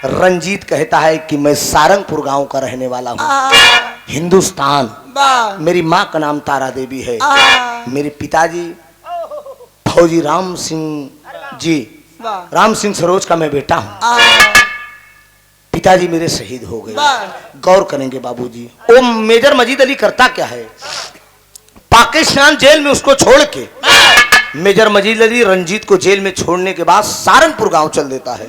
रंजीत कहता है कि मैं सारंगपुर गांव का रहने वाला हूँ, हिंदुस्तान। मेरी माँ का नाम तारा देवी है, मेरे पिताजी फौजी राम सिंह जी, राम सिंह सरोज का मैं बेटा हूँ। पिताजी मेरे शहीद हो गए। गौर करेंगे बाबूजी, वो मेजर मजीद अली करता क्या है? पाकिस्तान जेल में उसको छोड़ के मेजर मजीद अली रंजीत को जेल में छोड़ने के बाद सारंगपुर गांव चल देता है।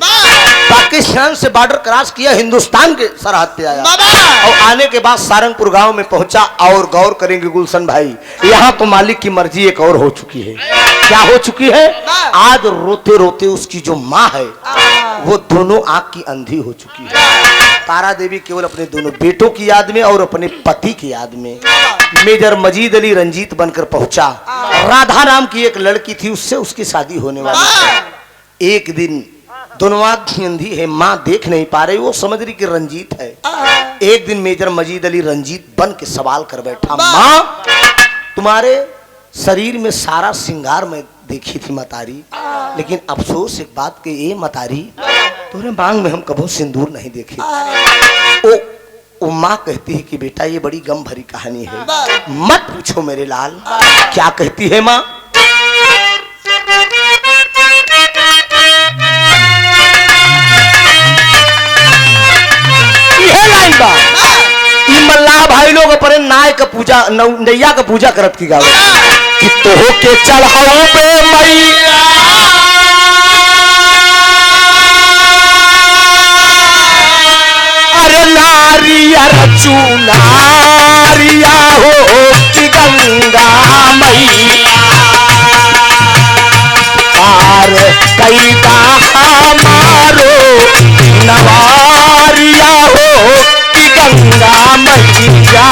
पाकिस्तान से बॉर्डर क्रॉस किया, हिंदुस्तान के सरहद पे आया और आने के बाद सारंगपुर गांव में पहुंचा। और गौर करेंगे गुलशन भाई, यहाँ तो मालिक की मर्जी एक और हो चुकी है। क्या हो चुकी है? आज रोते रोते उसकी जो माँ है वो दोनों आंख की अंधी हो चुकी है। तारा देवी केवल अपने दोनों बेटों की याद में और अपने पति की याद में मेजर मजीद अली रंजीत बनकर पहुंचा। राधा नाम की एक लड़की थी, उससे उसकी शादी होने वाली। एक दिन दोनों आंख अंधी है, माँ देख नहीं पा रही, वो समझ रही कि रंजीत है। एक दिन मेजर मजीद अली रंजीत बन के सवाल कर बैठा, माँ तुम्हारे शरीर में सारा श्रृंगार मैं देखी थी मतारी, लेकिन अफसोस एक बात के ये मतारी तुम्हारे मांग में हम कभी सिंदूर नहीं देखे। वो माँ कहती है कि बेटा ये बड़ी गम भरी कहानी है, मत पूछो मेरे लाल। क्या कहती है माँ? ये लाइन बा मल्लाह भाई लोग अपने नाय का पूजा नैया का पूजा करत की गावे कि तो के चढ़ाओ पे मैया अरे नारियर चुनारिया हो कि गंगा मैया पार कैदा हमारो नवारिया हो कि गंगा मैया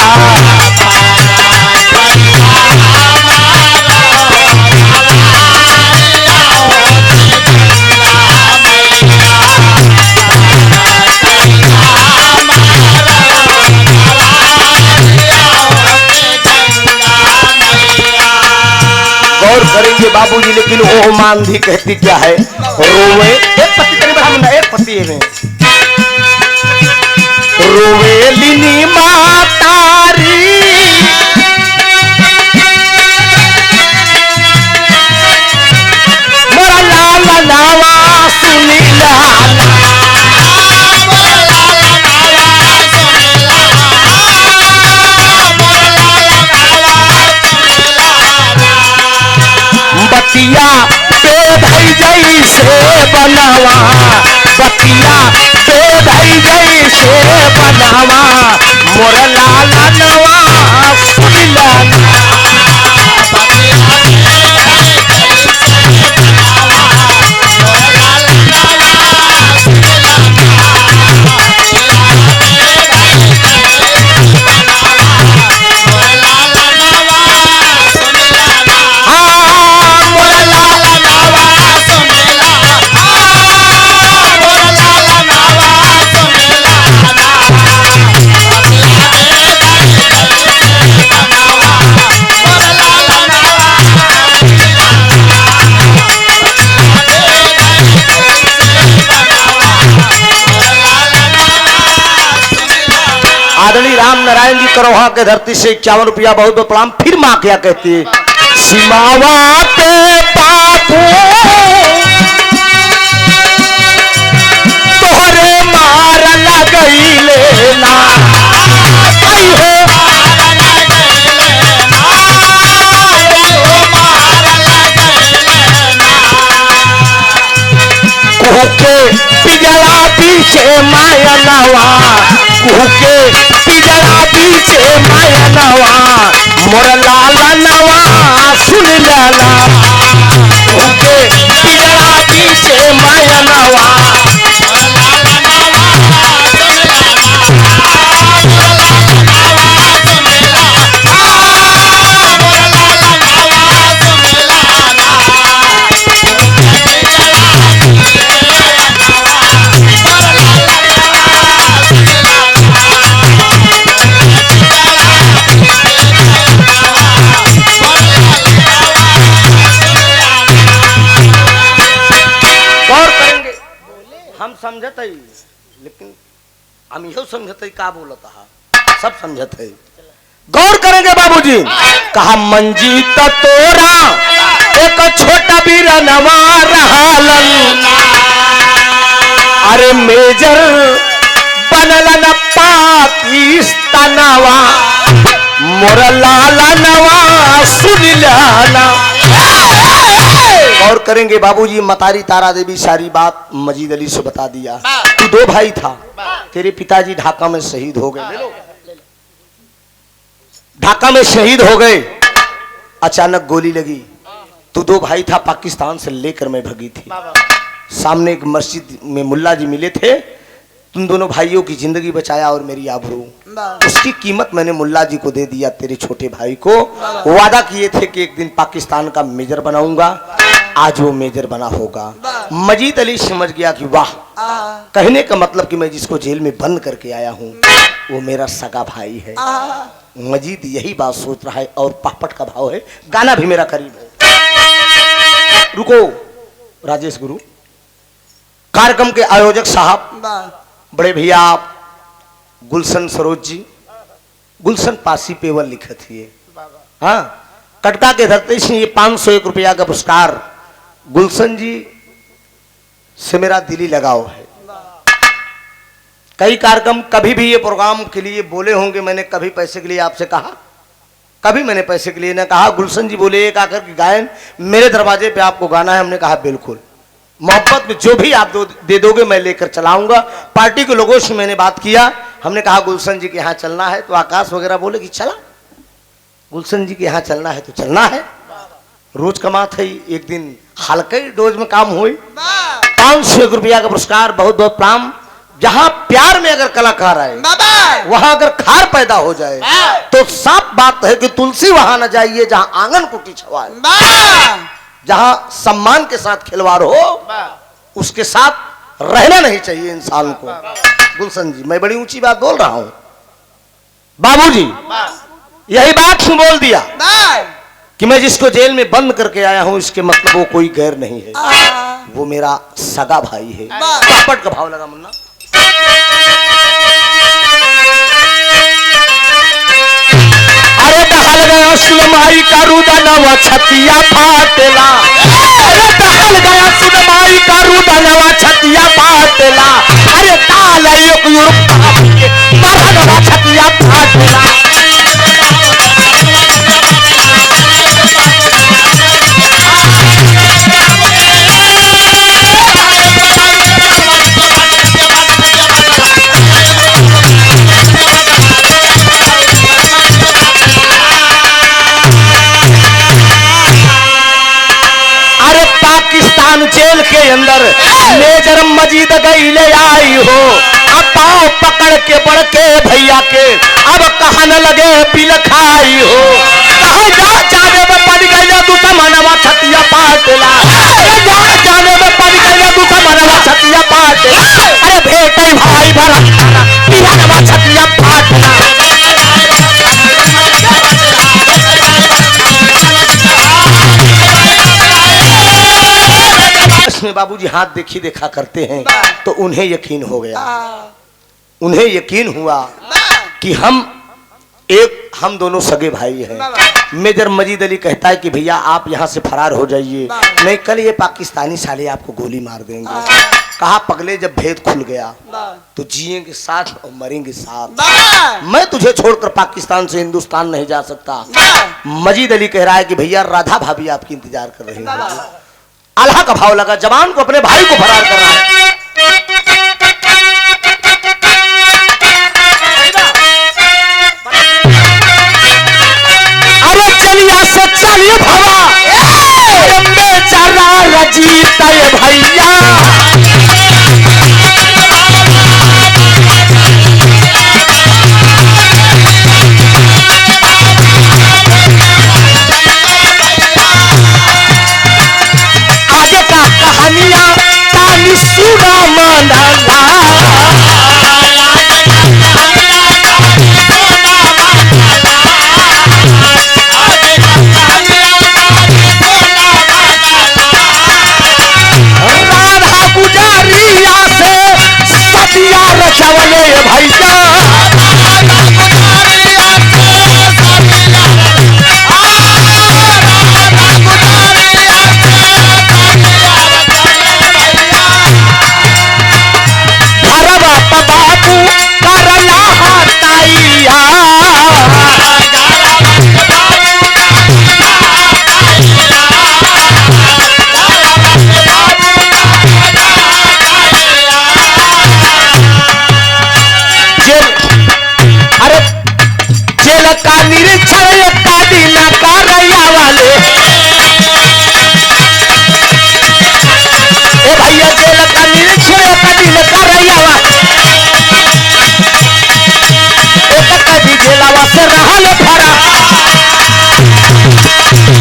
गौर करेंगे बाबूजी, लेकिन वो मांधी कहती क्या है? रोवे एक पति करीब हम एक पति में रोवे लिनी मातारी मोरा लाला लावा सुनीला लालनवा बतिया दे भाई जैसे बनावा मोर लालनवा सुन लाना आदरणीय राम नारायण जी करोहा के धरती से 51 रुपया बहुत बहुत प्रणाम। फिर माँ क्या कहती है, सिमावा के पापू तोहरे मार लगैले ना आई हो कुहू के पिजड़ा पीछे मायनवा कुहू के पिजड़ा पीछे मायनवा मोर लालनवा सुन लाला कुहू के पिजड़ा पीछे मायनवा हम समझत है लेकिन हम यहो समझत है का बोलत है सब समझत है। गौर करेंगे बाबूजी। कहा मंजीत तोरा एक छोटा बीरनवा रहलन अरे मेजर बनलन पाकिस्तानवा मोर लालनवा सुन लाना। और करेंगे बाबूजी। मतारी तारा देवी सारी बात मजीद अली से बता दिया। तू 2 भाई था, तेरे पिताजी ढाका में शहीद हो गए, ढाका में शहीद हो गए, अचानक गोली लगी। तू 2 भाई था, पाकिस्तान से लेकर मैं भगी थी। सामने एक मस्जिद में मुल्ला जी मिले थे, तुम दोनों भाइयों की जिंदगी बचाया और मेरी आबरू, उसकी कीमत मैंने मुल्ला जी को दे दिया, तेरे छोटे भाई को। वादा किए थे कि एक दिन पाकिस्तान का मेजर बनाऊंगा, आज वो मेजर बना होगा। मजीद अली समझ गया कि वाह, कहने का मतलब कि मैं जिसको जेल में बंद करके आया हूँ वो मेरा सगा भाई है। मजीद यही बात सोच रहा है और पापट का भाव है। गाना भी मेरा करीब है। रुको राजेश गुरु, कार्यक्रम के आयोजक साहब बड़े भैया गुलशन सरोज जी, गुलशन पासी पेवर लिखे थे। हाँ, कटका के धरती से ये 501 रुपया का पुरस्कार गुलशन जी से मेरा दिली लगाव है। कई कार्यक्रम कभी भी ये प्रोग्राम के लिए बोले होंगे, मैंने कभी पैसे के लिए आपसे कहा, कभी मैंने पैसे के लिए ना कहा। गुलशन जी बोले एक आकर के गायन मेरे दरवाजे पे आपको गाना है, हमने कहा बिल्कुल, मोहब्बत में जो भी आप दे दोगे मैं लेकर चलाऊंगा। पार्टी के लोगों से मैंने बात किया, हमने कहा गुलशन जी के यहाँ चलना है, तो आकाश वगैरह बोले कि चला, गुलशन जी के यहाँ चलना है तो चलना है। रोज कमात है, एक दिन हल्के डोज में काम हुई। 501 रुपया का पुरस्कार, बहुत बहुत प्रणाम। जहां प्यार में अगर कलाकार आए वहां अगर खार पैदा हो जाए तो साफ बात है कि तुलसी वहां न जाइए जहां आंगन कुटी छवाए। जहां सम्मान के साथ खिलवाड़ हो उसके साथ रहना नहीं चाहिए इंसान को। गुलशन जी, मैं बड़ी ऊंची बात बोल रहा हूं बाबूजी, यही बात क्यों बोल दिया कि मैं जिसको जेल में बंद करके आया हूं इसके मतलब वो कोई गैर नहीं है, वो मेरा सगा भाई है। पापट का भाव लगा मुन्ना। अरे दहल गया सुनमाई का रुदनवा छतिया फाटेला, अरे दहल गया सुनमाई का रुदनवा छतिया फाटेला, अरे ताल एक युग छतिया फाटेला। के अंदर मेजर मजीद गई ले आई हो। अब पाँव पकड़ के बढ़ के भैया के अब कहने लगे बिल खाई हो। कहा जा जाने में पड़ गया तू मनवा छतिया पाटला, जा जाने में पड़ गया तू मनवा छतिया पाटला। अरे भेटे भाई भरा मनवा छतिया पाटला। इसमें बाबूजी हाथ देखी देखा करते हैं तो उन्हें यकीन हो गया, उन्हें यकीन हुआ कि हम दोनों सगे भाई हैं। मेजर मजीद अली कहता है कि भैया आप यहाँ से फरार हो जाइए, नहीं कल ये पाकिस्तानी साले आपको गोली मार देंगे। कहा पगले जब भेद खुल गया तो जिएंगे साथ और मरेंगे साथ। मैं तुझे छोड़कर पाकिस्तान से हिंदुस्तान नहीं जा सकता। मजीद अली कह रहा है कि भैया राधा भाभी आपकी इंतजार कर रही है। आल्हा का भाव लगा, जवान को अपने भाई को फरार कर रहा है। अरे चलिया से चलिए भावा बेचारा रजीत भैया। आगे का कहानियां तानी सुना माना रचवले भैया। भरवा बाबू करला हताइया। जेल का निरीक्षण का दिन करैया वाले ए भैया, जेल का निरीक्षण का दिन करैया वाले एक कभी जेलवा से रहल भरा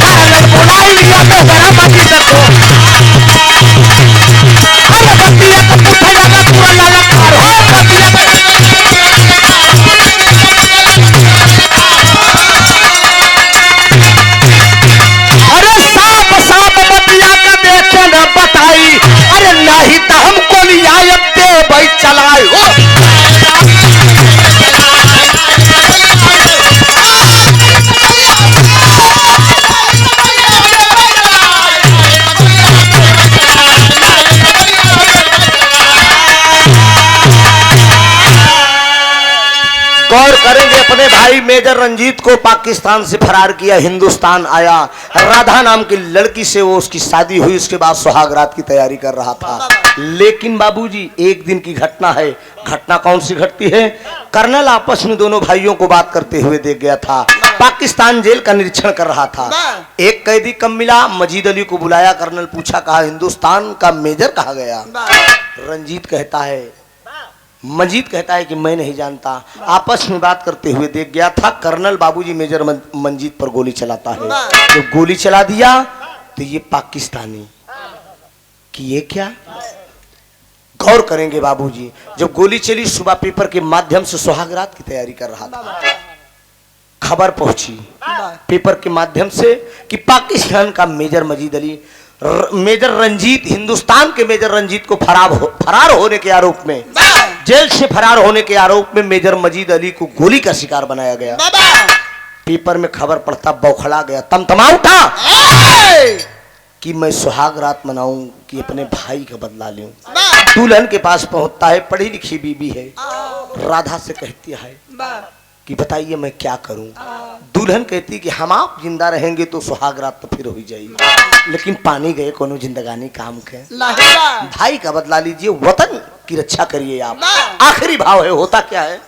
कारण बुलाई लिया तो बड़ा मजी देखो। अरे बतिया का पूछा जाता पूरा ललकार हो बतिया बताई। अरे नहीं तो हमको लियायब दे भाई चलाए हो। गौर करेंगे, अपने भाई मेजर रंजीत को पाकिस्तान से फरार किया, हिंदुस्तान आया। राधा नाम की लड़की से वो उसकी शादी हुई, उसके बाद सुहागरात की तैयारी कर रहा था। लेकिन बाबूजी एक दिन की घटना है। घटना कौन सी घटती है? कर्नल आपस में दोनों भाइयों को बात करते हुए देख गया था। पाकिस्तान जेल का निरीक्षण कर रहा था। एक कैदी कम मिला, मजीद अली को बुलाया। कर्नल पूछा कहा हिंदुस्तान का मेजर कहा गया? रंजीत कहता है, मजीद कहता है कि मैं नहीं जानता। आपस में बात करते हुए देख गया था। कर्नल बाबूजी मेजर मंजीत पर गोली चलाता है। जब गोली चला दिया तो ये पाकिस्तानी कि ये क्या? गौर करेंगे बाबूजी, जब गोली चली सुबह पेपर के माध्यम से सुहागरात की तैयारी कर रहा था। खबर पहुंची पेपर के माध्यम से कि पाकिस्तान का मेजर मजीद अली, मेजर रंजीत, हिंदुस्तान के मेजर रंजीत को फरार होने के आरोप में, जेल से फरार होने के आरोप में मेजर मजीद अली को गोली का शिकार बनाया गया। पेपर में खबर पढ़ता बौखला गया, तमतमा उठा कि मैं सुहाग रात मनाऊं कि अपने भाई का बदला लूं। दुल्हन के पास पहुंचता है, पढ़ी लिखी बीबी है। राधा से कहती है कि बताइए मैं क्या करूं। दुल्हन कहती कि हम आप जिंदा रहेंगे तो सुहाग रात तो फिर हो ही जाएगी, लेकिन पानी गए कोनो जिंदगानी काम के, भाई का बदला लीजिए, वतन की रक्षा करिए आप। आखिरी भाव है, होता क्या है?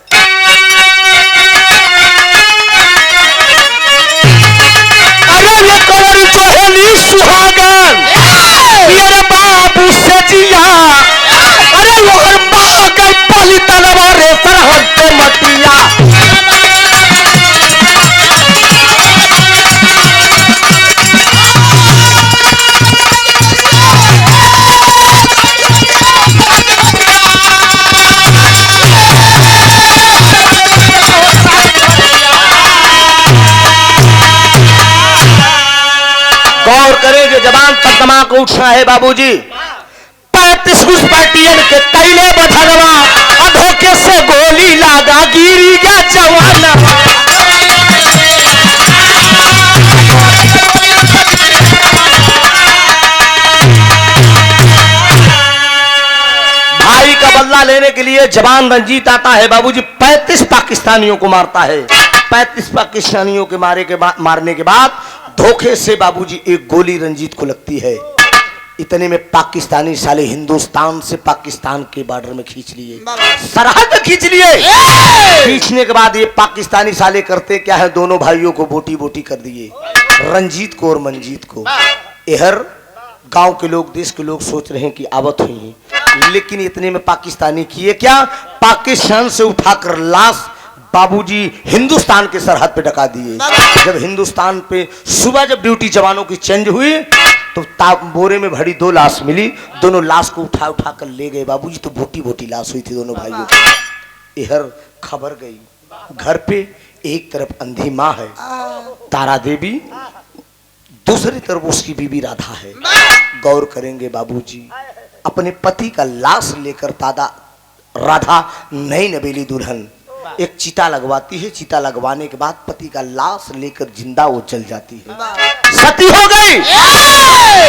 अरे ये कौन चोहली सुहागन, मेरे बाबू से को उठना है बाबूजी। 35 घुसपैठियन के कैले बधनवा, अधोके से गोली लागा गिरी गया जवानवा। भाई का बदला लेने के लिए जवान रंजीत आता है बाबूजी, 35 पाकिस्तानियों को मारता है। 35 पाकिस्तानियों के मारने के बाद धोखे से बाबूजी एक गोली रंजीत को लगती है। इतने में पाकिस्तानी साले हिंदुस्तान से पाकिस्तान के बॉर्डर में खींच लिए, सरहद खींच लिए। खींचने के बाद ये पाकिस्तानी साले करते क्या है, दोनों भाइयों को बोटी बोटी कर दिए, रंजीत को और मंजीत को। इधर गांव के लोग, देश के लोग सोच रहे हैं कि आवत हुई है, लेकिन इतने में पाकिस्तानी किए क्या, पाकिस्तान से उठाकर लाश बाबूजी हिंदुस्तान के सरहद पे डका दिए। जब हिंदुस्तान पे सुबह जब ड्यूटी जवानों की चेंज हुई तो बोरे में भरी 2 लाश मिली, दोनों लाश को उठा उठा कर ले गए बाबूजी। तो बोटी बोटी लाश हुई थी दोनों भाइयों की। इधर खबर गई घर पे, एक तरफ अंधी माँ है तारा देवी, दूसरी तरफ उसकी बीबी राधा है। गौर करेंगे बाबूजी, अपने पति का लाश लेकर राधा नई नवेली दुल्हन एक चिता लगवाती है। चिता लगवाने के बाद पति का लाश लेकर जिंदा वो जल जाती है, सती हो गई।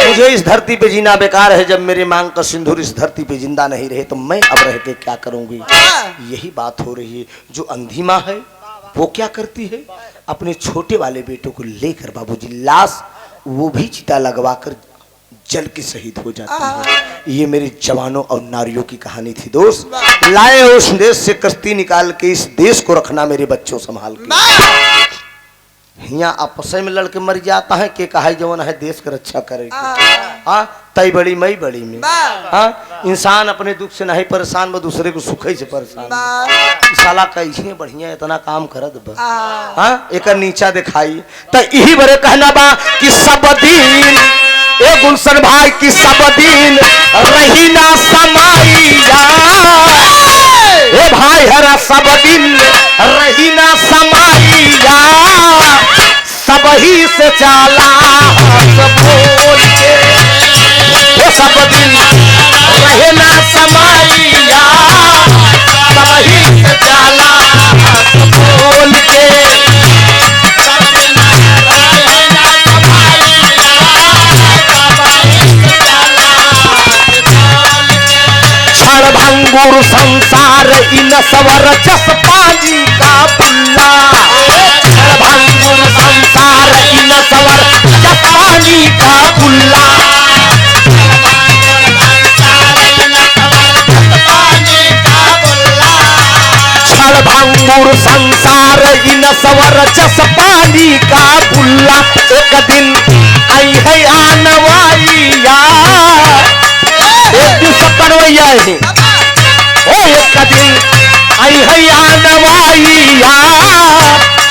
मुझे इस धरती पे जीना बेकार है, जब मेरे मांग का सिंदूर इस धरती पे जिंदा नहीं रहे तो मैं अब रह के क्या करूंगी। यही बात हो रही है। जो अंधी माँ है वो क्या करती है, अपने छोटे वाले बेटों को लेकर बाबूजी लाश वो भी चिता लगवा कर जल के शहीद हो जाती है। ये मेरे जवानों और नारियों की कहानी थी दोस्त। लाए उस देश से कश्ती निकाल के इस देश को रखना मेरे बच्चों संभाल के। यहाँ आपस में लड़के मर जाता है के कहा जवान है देश की रक्षा करेगी। हाँ तई बड़ी मई बड़ी में। हाँ इंसान अपने दुख से नहीं परेशान, वो दूसरे को सुख से परेशान। साला कैसे बढ़िया इतना काम करत बा। हाँ एक नीचा दिखाई तो यही बड़े कहना बा कि सब दिन ए गुलशन भाई की सब दिन रही ना समाइया, ए भाई हरा सब दिन रही ना समाइया, सब ही से चाला सब बोल के, ए सब दिन रहे ना समाइया, सब ही से चाला सब बोल के। भंगुर संसार इन सवर जस पानी का पुल्ला, भंगुर संसार इन सवर जस पानी का पुल्ला, छल भंगुर संसार इन सवर जस पानी का पुल्ला, एक दिन आई है आनवाइया, एक दिन सपनवैया है, ओ एक दिन आई है आनवाइया,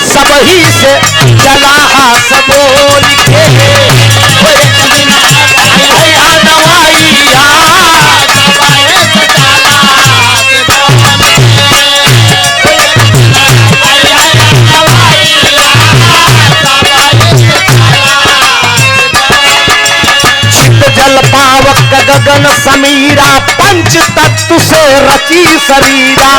सब ही से चला सब बोल के, ओ एक दिन आई है आनवाइया, सब ही से चला जल पावक गगन समीरा, पंच तत्व से रची शरीरा,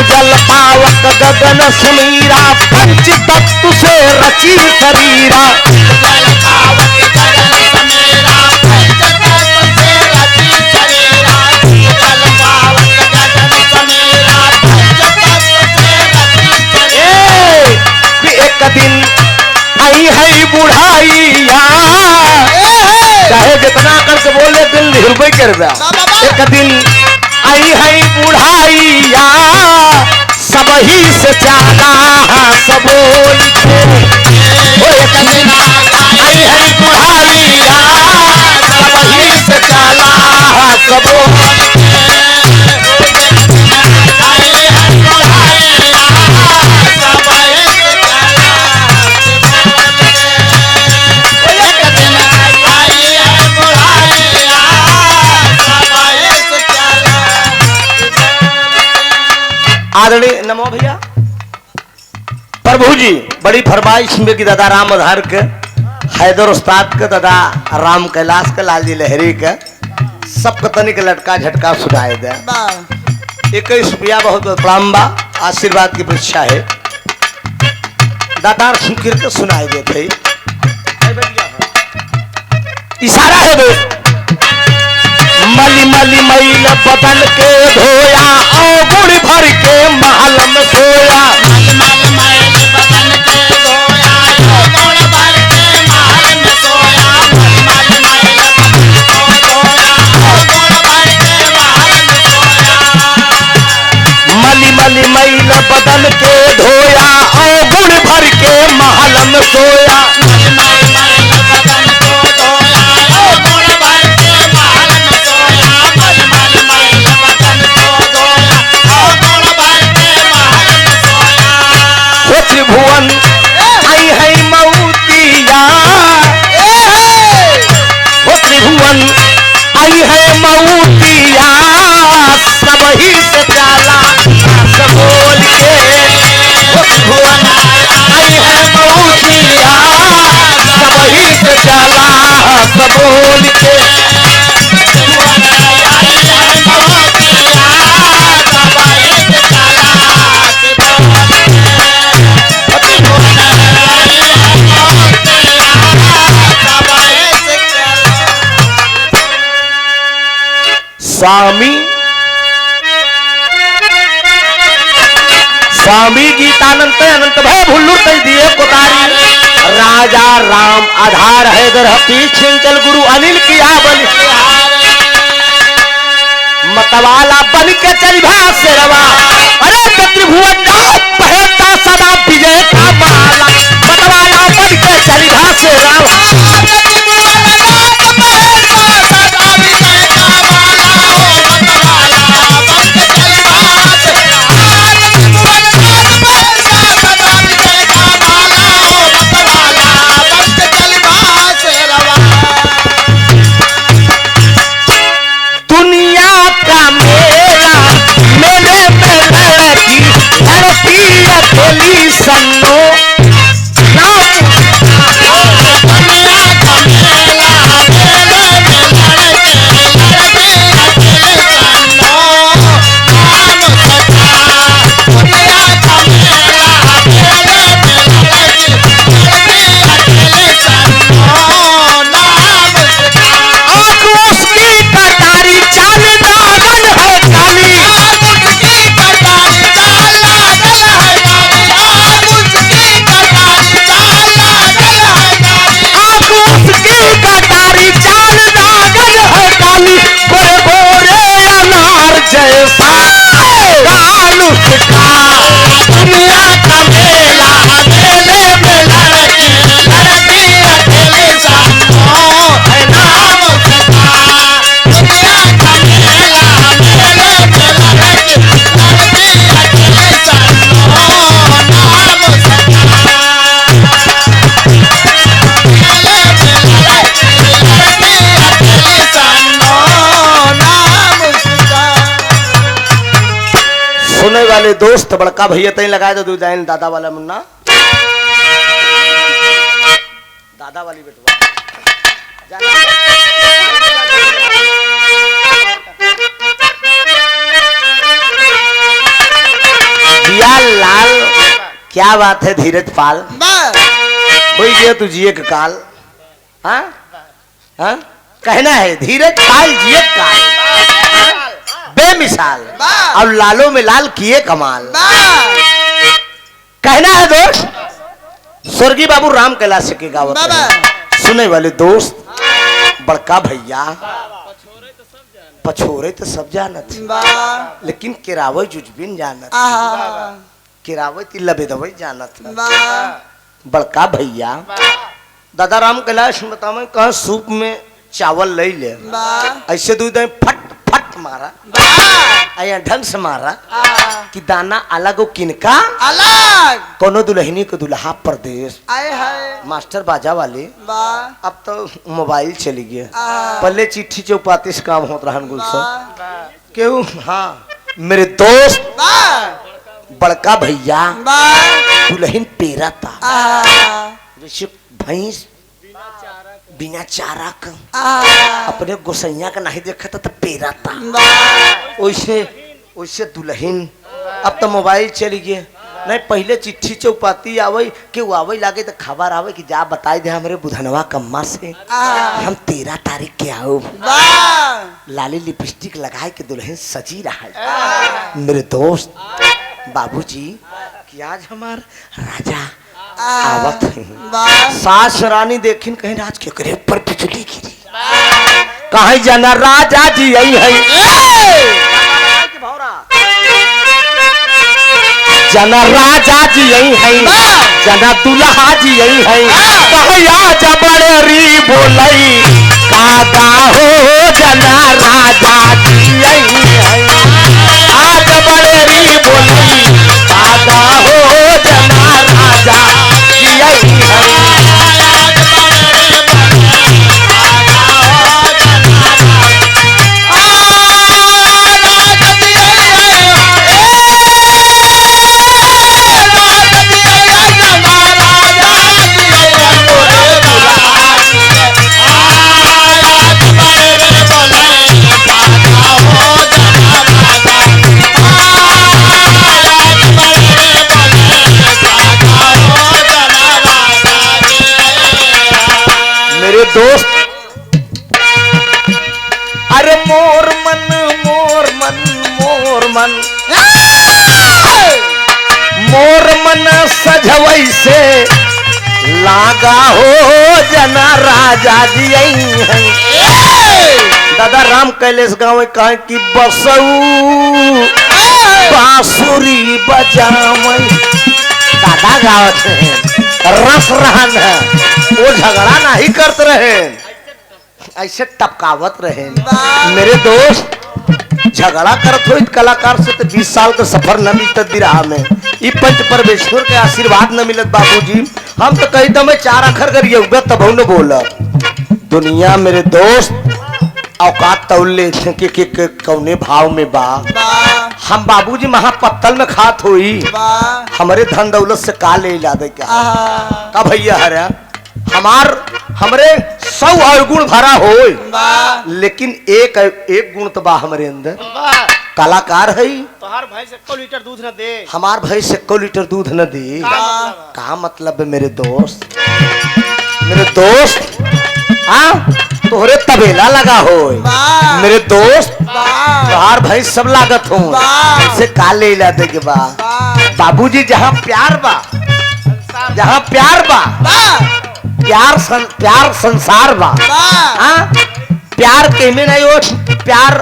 जल पावक गगन समीरा, पंच तत्व से रची शरीरा, दिन आई है बुढ़ाइया, चाहे जितना करके बोले दिल हृदय कर दिया। एक दिन आई है बुढ़ाइया, सब ही से चाला सब बोल के, एक दिन आई है बुढ़ाइया, सब ही से चाला सब बोल के। आदरणीय नमो भैया प्रभु जी बड़ी फरमाइश में कि दादा राम आधार के हैदर उस्ताद के दादा राम कैलाश के लाल जी लहरी के सबके तनिक लटका झटका सुनाए दे। वाह 21 रुपया बहुत प्रणाम बा, आशीर्वाद की परीक्षा है। दातार सुनकर के सुनाई देते इशारा है दोस्त। मली मली मैल बदन के धोया और गुड़ भर के महल में सोया। मली मली मैल बदन के धोया और गुड़ भर के महल में सोया। त्रिभुवन आई है मऊतिया, वो त्रिभुवन आई है मऊतिया, सब ही से प्याला सब बोल के। वो त्रिभुवन आई है मऊतिया, सब ही से प्याला सब बोल के। स्वामी स्वामी गीतानंद अनंत भय भुल्लू तय दिए कोतारी। राजा राम आधार हैदर हफीज छिंचल गुरु अनिल की बल मतवाला बन के चलिभा से रवा। अरे त्रिभुवन पहनता सदा विजय का माला, मतवाला बन के चलिभा से रवा। वाले दोस्त बड़का भैया तई लगाए तो दू जाइन दादा वाला मुन्ना दादा वाली बेटवा जिया लाल क्या बात है धीरज पाल कोई गया तू जिए का काल। हाँ हाँ कहना है धीरज पाल जिए काल बेमिसाल और लालों में लाल किए कमाल। कहना है दोस्त स्वर्गीय बाबू राम कैलाश के गावत सुने वाले दोस्त बड़का भैया पछोरे तो सब जानत लेकिन किरावे जुजबिन जानत किरावे ती लबेदवे जानत बड़का भैया दादा राम कैलाश बतावे कहा सूप में चावल ले ले ऐसे दूध फट फट मारा आया ढंग से मारा कि दाना अलग किनका अलग कोनो दुल्हनी को दुल्हा प्रदेश आए है मास्टर बाजा वाले अब तो मोबाइल चली गया आ। पहले चिट्ठी चौपाती से काम होता रहा गुलशन क्यों। हाँ मेरे दोस्त बड़का भैया वाह दुल्हन पेरा था आहा जैसे भैंस बिना चारा का आहा अपने गोसैया का नहीं देखा था तो पेरा था वाह वैसे वैसे दुल्हन। अब तो मोबाइल चली गए नहीं, पहले चिट्ठी चौपाती आवे कि वो आवे लागे तो खबर आवे कि जा बताई दे हमारे बुधनवा कम्मा से हम 13 तारीख के आओ। वाह लाली लिपस्टिक लगाए के दुल्हन सजी रहा है। मेरे दोस्त बाबूजी कि आज हमार राजा आवत है। वाह सास रानी देखिन कहीं राज के करे पर बिजली गिरी कहीं जाना राजा जी आई है जना राजा जी यही है जना दुल्हा जी यही है कहया जबड़ी बोलई कादा हो जना राजा जी यही है आज बड़ी बोलई कादा हो जना राजा जी यही है। दोस्त अरे मोर मन मोर मन मोर मन मोर मन सजवई से लागा हो जना राजा जी आई है। दादा राम कैलेश गाँव कहा कि बसऊ बांसुरी बजावई दादा गावत है रस रहन है वो झगड़ा नहीं करते रहे ऐसे टपकावत रहे। मेरे दोस्त झगड़ा करत हो कलाकार से तो 20 साल का सफर न मिलत बिरहा में ई पंच परमेश्वर के आशीर्वाद न मिलत बाबूजी। हम तो कही मैं 4 अखर करिए तब न बोला दुनिया मेरे दोस्त औकात तौले के कौने भाव में बा हम बाबूजी महापत्तल में खात हुई हमारे धन दौलत से का ले ला दे क्या का भैया हरा हमार हमरे 100 अवगुण भरा हो लेकिन एक गुण तो बा हमारे अंदर कलाकार है तोहार भाई से 1 लीटर दूध न दे हमार भाई से 1 लीटर दूध न दे का मतलब है मेरे दोस्त हाँ तोहरे तबेला लगा हो मेरे दोस्त तोहार भाई सब लागत हो से का ले ला दे के बा बाबूजी जहाँ प्यार बा प्यार संसार बा प्यार के में नहीं हो प्यार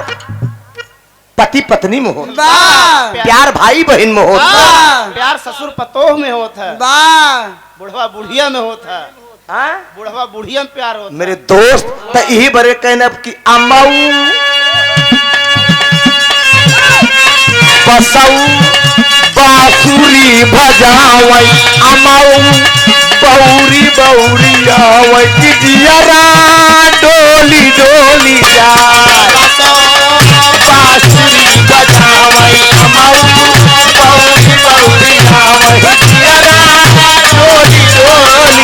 पति पत्नी में हो प्यार भाई बहन में हो प्यार ससुर पतोह में होता है बुढ़वा बुढ़िया में होता है बुढ़वा बुढ़िया में प्यार होता मेरे दोस्त तो यही बड़े कहना कि अम्माऊ बसऊ बांसुरी बजावई अम्माऊ बौरी बौरी आवई जियरा डोली डोली जा बांसुरी बजावई अम्माऊ बौरी बौरी आवई जियरा डोली डोली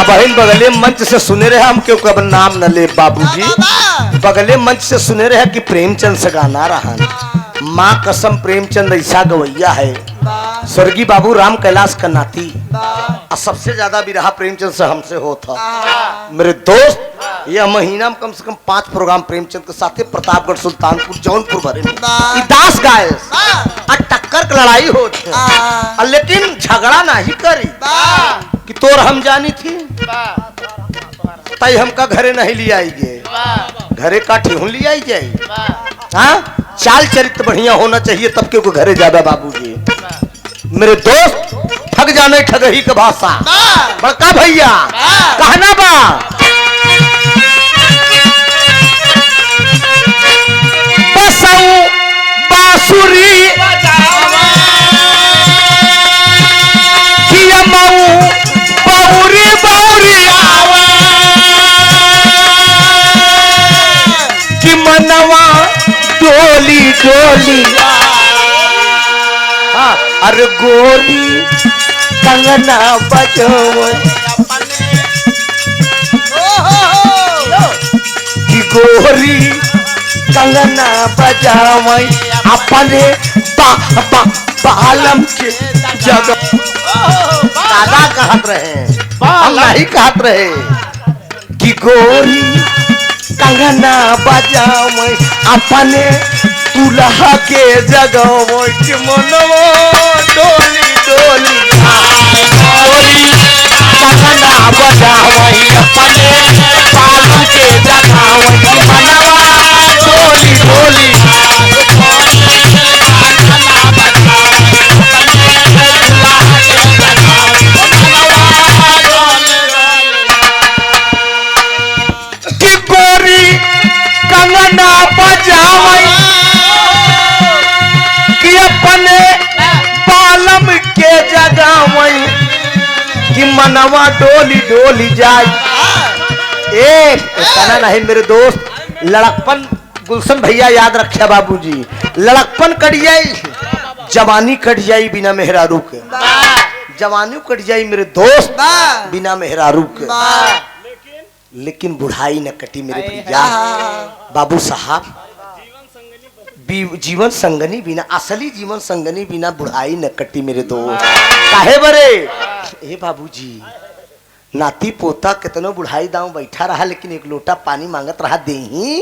बहन बगले मंच से सुने रहे हम क्यों कब नाम न ले बाबूजी बगले मंच से सुने रहे कि प्रेमचंद से गाना रहा माँ कसम प्रेमचंद ऐसा गवैया है स्वर्गीय बाबू राम कैलाश का नाती और सबसे ज्यादा विरहा प्रेमचंद से हमसे होता मेरे दोस्त यह महीना में कम से कम 5 प्रोग्राम प्रेमचंद के साथ प्रतापगढ़ सुल्तानपुर जौनपुर भरे दास गाय टक्कर की लड़ाई होती लेकिन झगड़ा नहीं करी कि तोर हम जानी थी तई हमका घरे नहीं ले आईगे घरे का ठेहुन ले आई जाए हाँ चाल चरित्र बढ़िया होना चाहिए तब क्यों घरे जाबे बाबूजी। मेरे दोस्त ठग जाने ठगही का भाषा बड़का भैया कहना बा बसऊ बांसुरी बौरी डोली हाँ, अरे गोरी कंगना बजावे कि गोरी कंगना बजावे अपने बालम के जगह। दादा कहत रहे हम नहीं कहत रहे कि गोरी कंगना बजावे अपने दूल्हा के जगह कि मनवा डोली डोली गोरी कंगना बजावे अपने बालम के जगह कि मनवा डोली डोली कि गोरी कंगना बजावे कि अपने बालम के जगावे कि मनवा डोली डोली जाए। कहना नहीं मेरे दोस्त, लड़कपन गुलशन भैया याद रखे बाबूजी, लड़कपन कट जाई जवानी कट जाई बिना मेहरारू के, जवानी कट जाई मेरे दोस्त बिना मेहरारू के, लेकिन बुढ़ाई न कटी मेरे भैया बाबू साहब। जीवन संगनी बिना, असली जीवन संगनी बिना बुढ़ाई न कटी मेरे दोस्त। काहे बरे ए बाबूजी, नाती पोता कितनो बुढ़ाई दाऊ बैठा रहा लेकिन एक लोटा पानी मांगत रहा देही,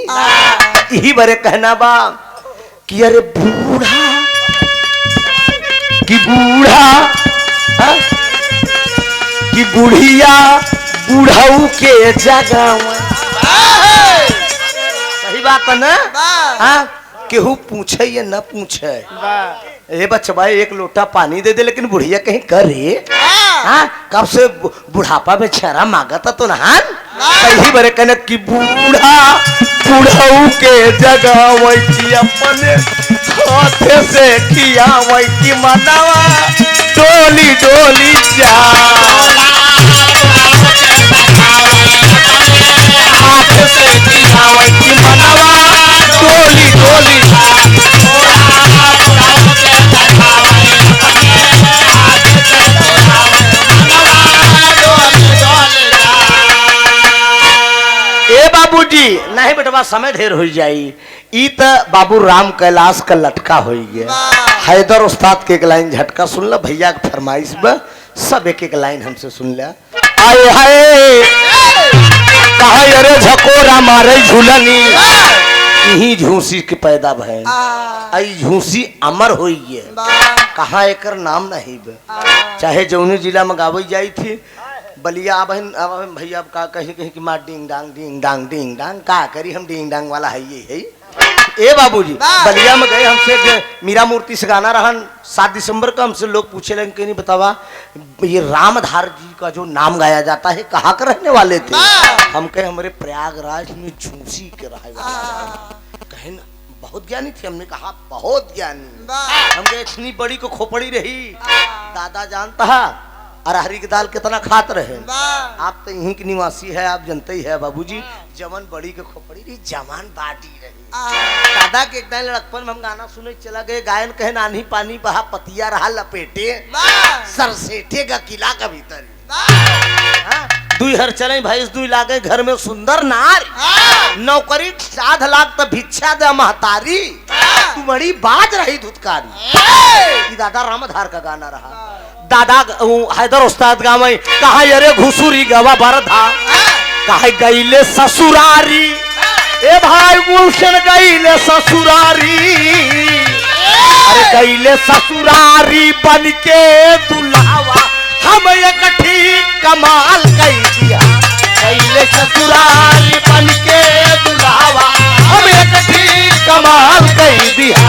यही बरे कहना बा कि अरे बूढ़ा कि बूढ़ा हा? कि बुढ़िया बुढ़ऊ के जगह। सही बात है ना? हाँ, केहू पूछे या न पूछे, ए बचवा एक लोटा पानी दे दे, लेकिन बुढ़िया कहीं करे हाँ, कब से बुढ़ापा में छेरा मांगता तो नहान। कहीं बरे कहने कि बूढ़ा बुढ़ऊ के जगह वही अपने हाथे से किया वही मनवा डोली डोली जा, हाथ से किया वही मनवा डोली डोली ए बाबूजी नहीं बेटवा समय ढेर हो जाई। ई त बाबू राम कैलाश का लटका हो गया। हैदर उस्ताद के एक लाइन झटका सुन ला भैया के फरमाइश में, सब एक एक लाइन हमसे सुन लिया। आए हाय कहा अरे झकोरा मारे झूलनी यही झूसी के पैदा भय, आई झूसी अमर हुई है, कहा एकर नाम नहीं बे, चाहे जौनी जिला में गावई जाई थी बलिया बहन भैया का कहीं कहीं की माँ डिंग डांग का करी हम डिंग डांग वाला है ये है। ए बाबूजी बलिया में गए, हमसे मीरा मूर्ति से गाना रहा 7 दिसंबर का, हमसे लोग पूछे लगे कि नहीं बतावा ये रामधार जी का जो नाम गाया जाता है कहाँ के रहने वाले थे? हम कहे हमारे प्रयागराज में झूसी के रहे वाले। कहे ना बहुत ज्ञानी थे, हमने कहा बहुत ज्ञानी। हम कहे इतनी बड़ी को खोपड़ी रही, दादा जानता है अरहरी की दाल कितना खात रहे। आप तो यहीं की निवासी है, आप जानते ही है बाबूजी, जमन बड़ी के खोपड़ी रही जवान बाटी रही। दादा के एक दिन लड़कपन में हम गाना सुने चला गए, गायन कहे नानी पानी बहा पतिया रहा लपेटे सरसेठे का किला का भीतर दुई हर चले भाई, दुई लागे घर में सुंदर नार नौकरी 7 लाख तो भिक्षा दे महतारी, तू बड़ी बाज रही धुतकारी। दादा रामधार का गाना रहा। दादा हैदर उस्ताद गावे कहा अरे घुसुरी गवा बरधा कहा गईले ससुरारी, ए भाई गुलशन गईले ससुरारी, अरे गईले ससुरारी बन के दुल्हावा हम एक ठीक कमाल कई दिया, गईले ससुरारी बन के दुल्हावा हम एक ठीक कमाल कई दिया।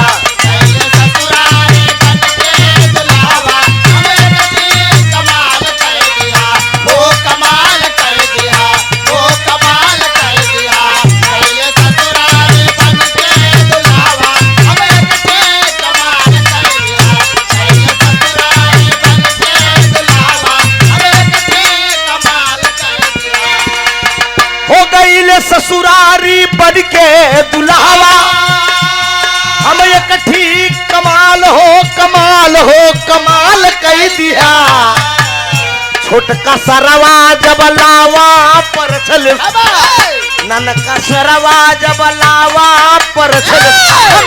कमाल कई दिया छोटका सरवा जब लावा पर चल ननका सरवा जब लावा पर चल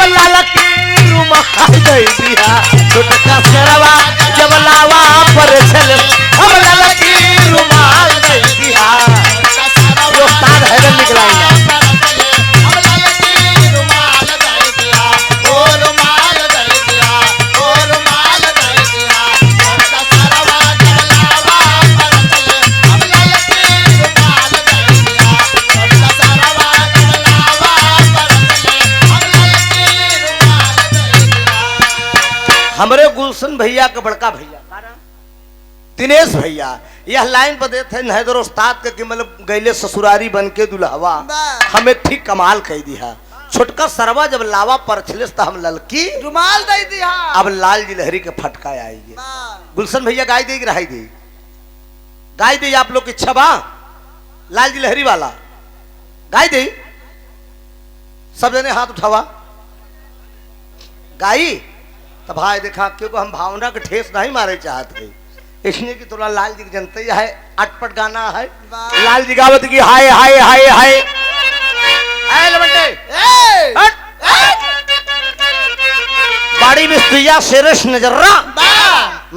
हम लाल की रुमाल दे दिया छोटका सरवा जब लावा पर चल हम लाल की रुमाल दे दिया जो तार है निकलाएगा हमारे गुलशन भैया का बड़का भैया दिनेश भैया यह लाइन पर देते नहदर उस्ताद के कि मतलब गैले ससुरारी बन के दुल्हवा हमें ठीक कमाल कह दिया छोटका सरवा जब लावा पर छिलिस तो हम ललकी रुमाल दे दिया अब लाल जी लहरी के फटका आएगी गुलशन भैया गाय देगी रहाई दे गाय दे आप लोग की इच्छा बा लाल जी लहरी वाला गाय दे सब जने हाथ उठावा गाई तो भाई देखा क्योंकि हम भावना के ठेस नहीं मारे चाहते इसलिए कि थोड़ा लाल जी की जनता है अटपट गाना है लाल जी गावत की हाय हाय हाय हाय बाड़ी बिस्तिया शेरश नजर्रा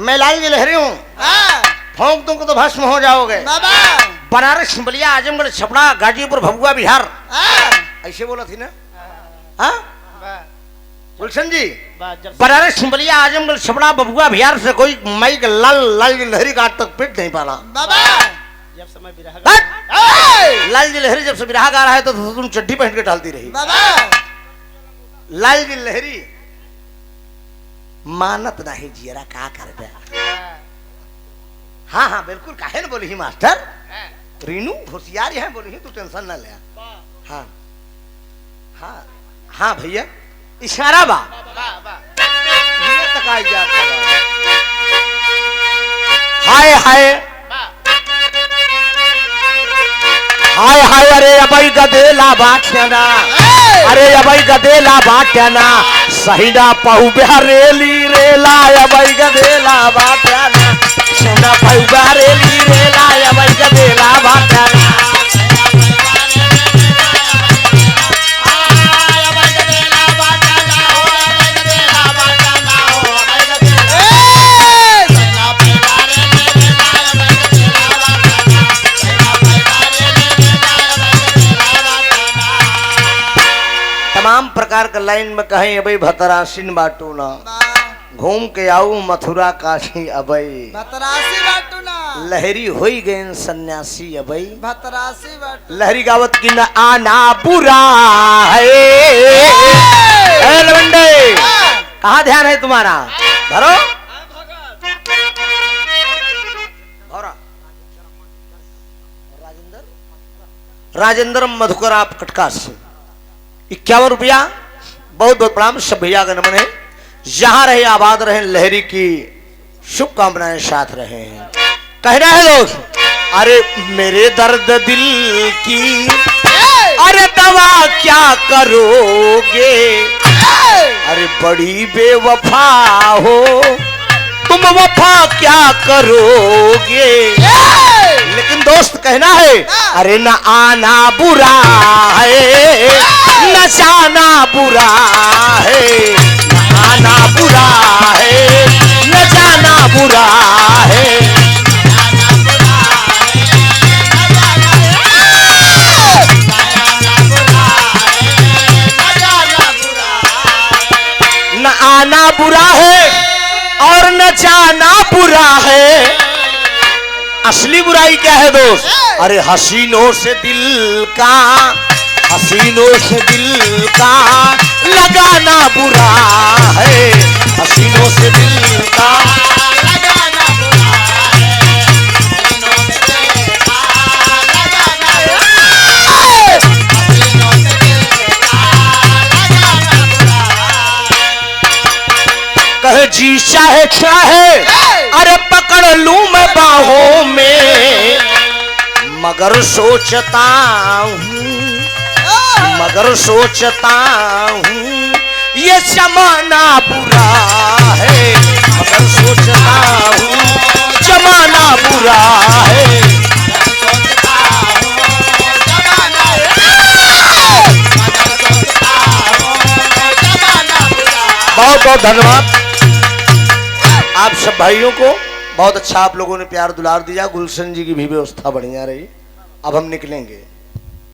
मैं लाल जी लहरी हूँ फौंक तुमको तो भस्म हो जाओगे बनारस बलिया आजमगढ़ छपड़ा गाजीपुर भभुआ बिहार ऐसे बोला थी ना हाँ गुलशन जी बनारस बलिया आजमगढ़ छपड़ा बबुआ बिहार से कोई मई के लाल लाल जी लहरी का आज तक पिट नहीं पाना जब समय बिरहा लाल जी लहरी जब से बिरहा गा रहा है तो तुम चड्डी पहन के डालती रही लाल जी लहरी मानत नहीं जियरा का कर दे हाँ हाँ बिल्कुल काहे न बोली ही मास्टर रीनू होशियार है बोली ही तू टेंशन ना ले हाँ हाँ हाँ भैया इशारा बा तकाई जाता हाय हाय हाय हाय अरे अबई गदेला बाटना अरे अबई गदेला बाटना सहीना पहु बेहरेली रेला अबई गदेला बाटना सहीना पहु बेहरेली रेला अबई गदेला बाटना तमाम प्रकार का लाइन में कहें अबई भतरासिन बाटू ना घूम के आऊ मथुरा काशी अबई भतरासी बाटू ना लहरी होई गए सन्यासी अबई भतरासी बाटू लहरी गावत की न आना बुरा है लवंडे कहाँ ध्यान है तुम्हारा धरो राजेंद्र मधुकर आप कटका से 51 रुपया बहुत बहुत प्रणाम सब भैया का नमन है जहां रहे आबाद रहे लहरी की शुभकामनाएं साथ रहे हैं कहना है दोस्त अरे मेरे दर्द दिल की अरे दवा क्या करोगे अरे बड़ी बेवफा हो तुम वफा क्या करोगे लेकिन दोस्त कहना है अरे न आना बुरा है न जाना बुरा है न आना बुरा है न जाना बुरा है न आना बुरा है और न जाना बुरा है असली बुराई क्या है दोस्त अरे हसीनों से दिल का लगाना बुरा है हसीनों से दिल का लगाना बुरा है हसीनों से दिल का लगाना है हसीनों से दिल का लगाना बुरा है कहे जी चाहे चाहे अरे पकड़ लूं मैं बाहों में मगर सोचता हूँ ये जमाना बुरा है मगर सोचता हूँ जमाना बुरा है। बहुत बहुत धन्यवाद आप सब भाइयों को। बहुत अच्छा आप लोगों ने प्यार दुलार दिया। गुलशन जी की भी व्यवस्था बढ़िया रही। अब हम निकलेंगे।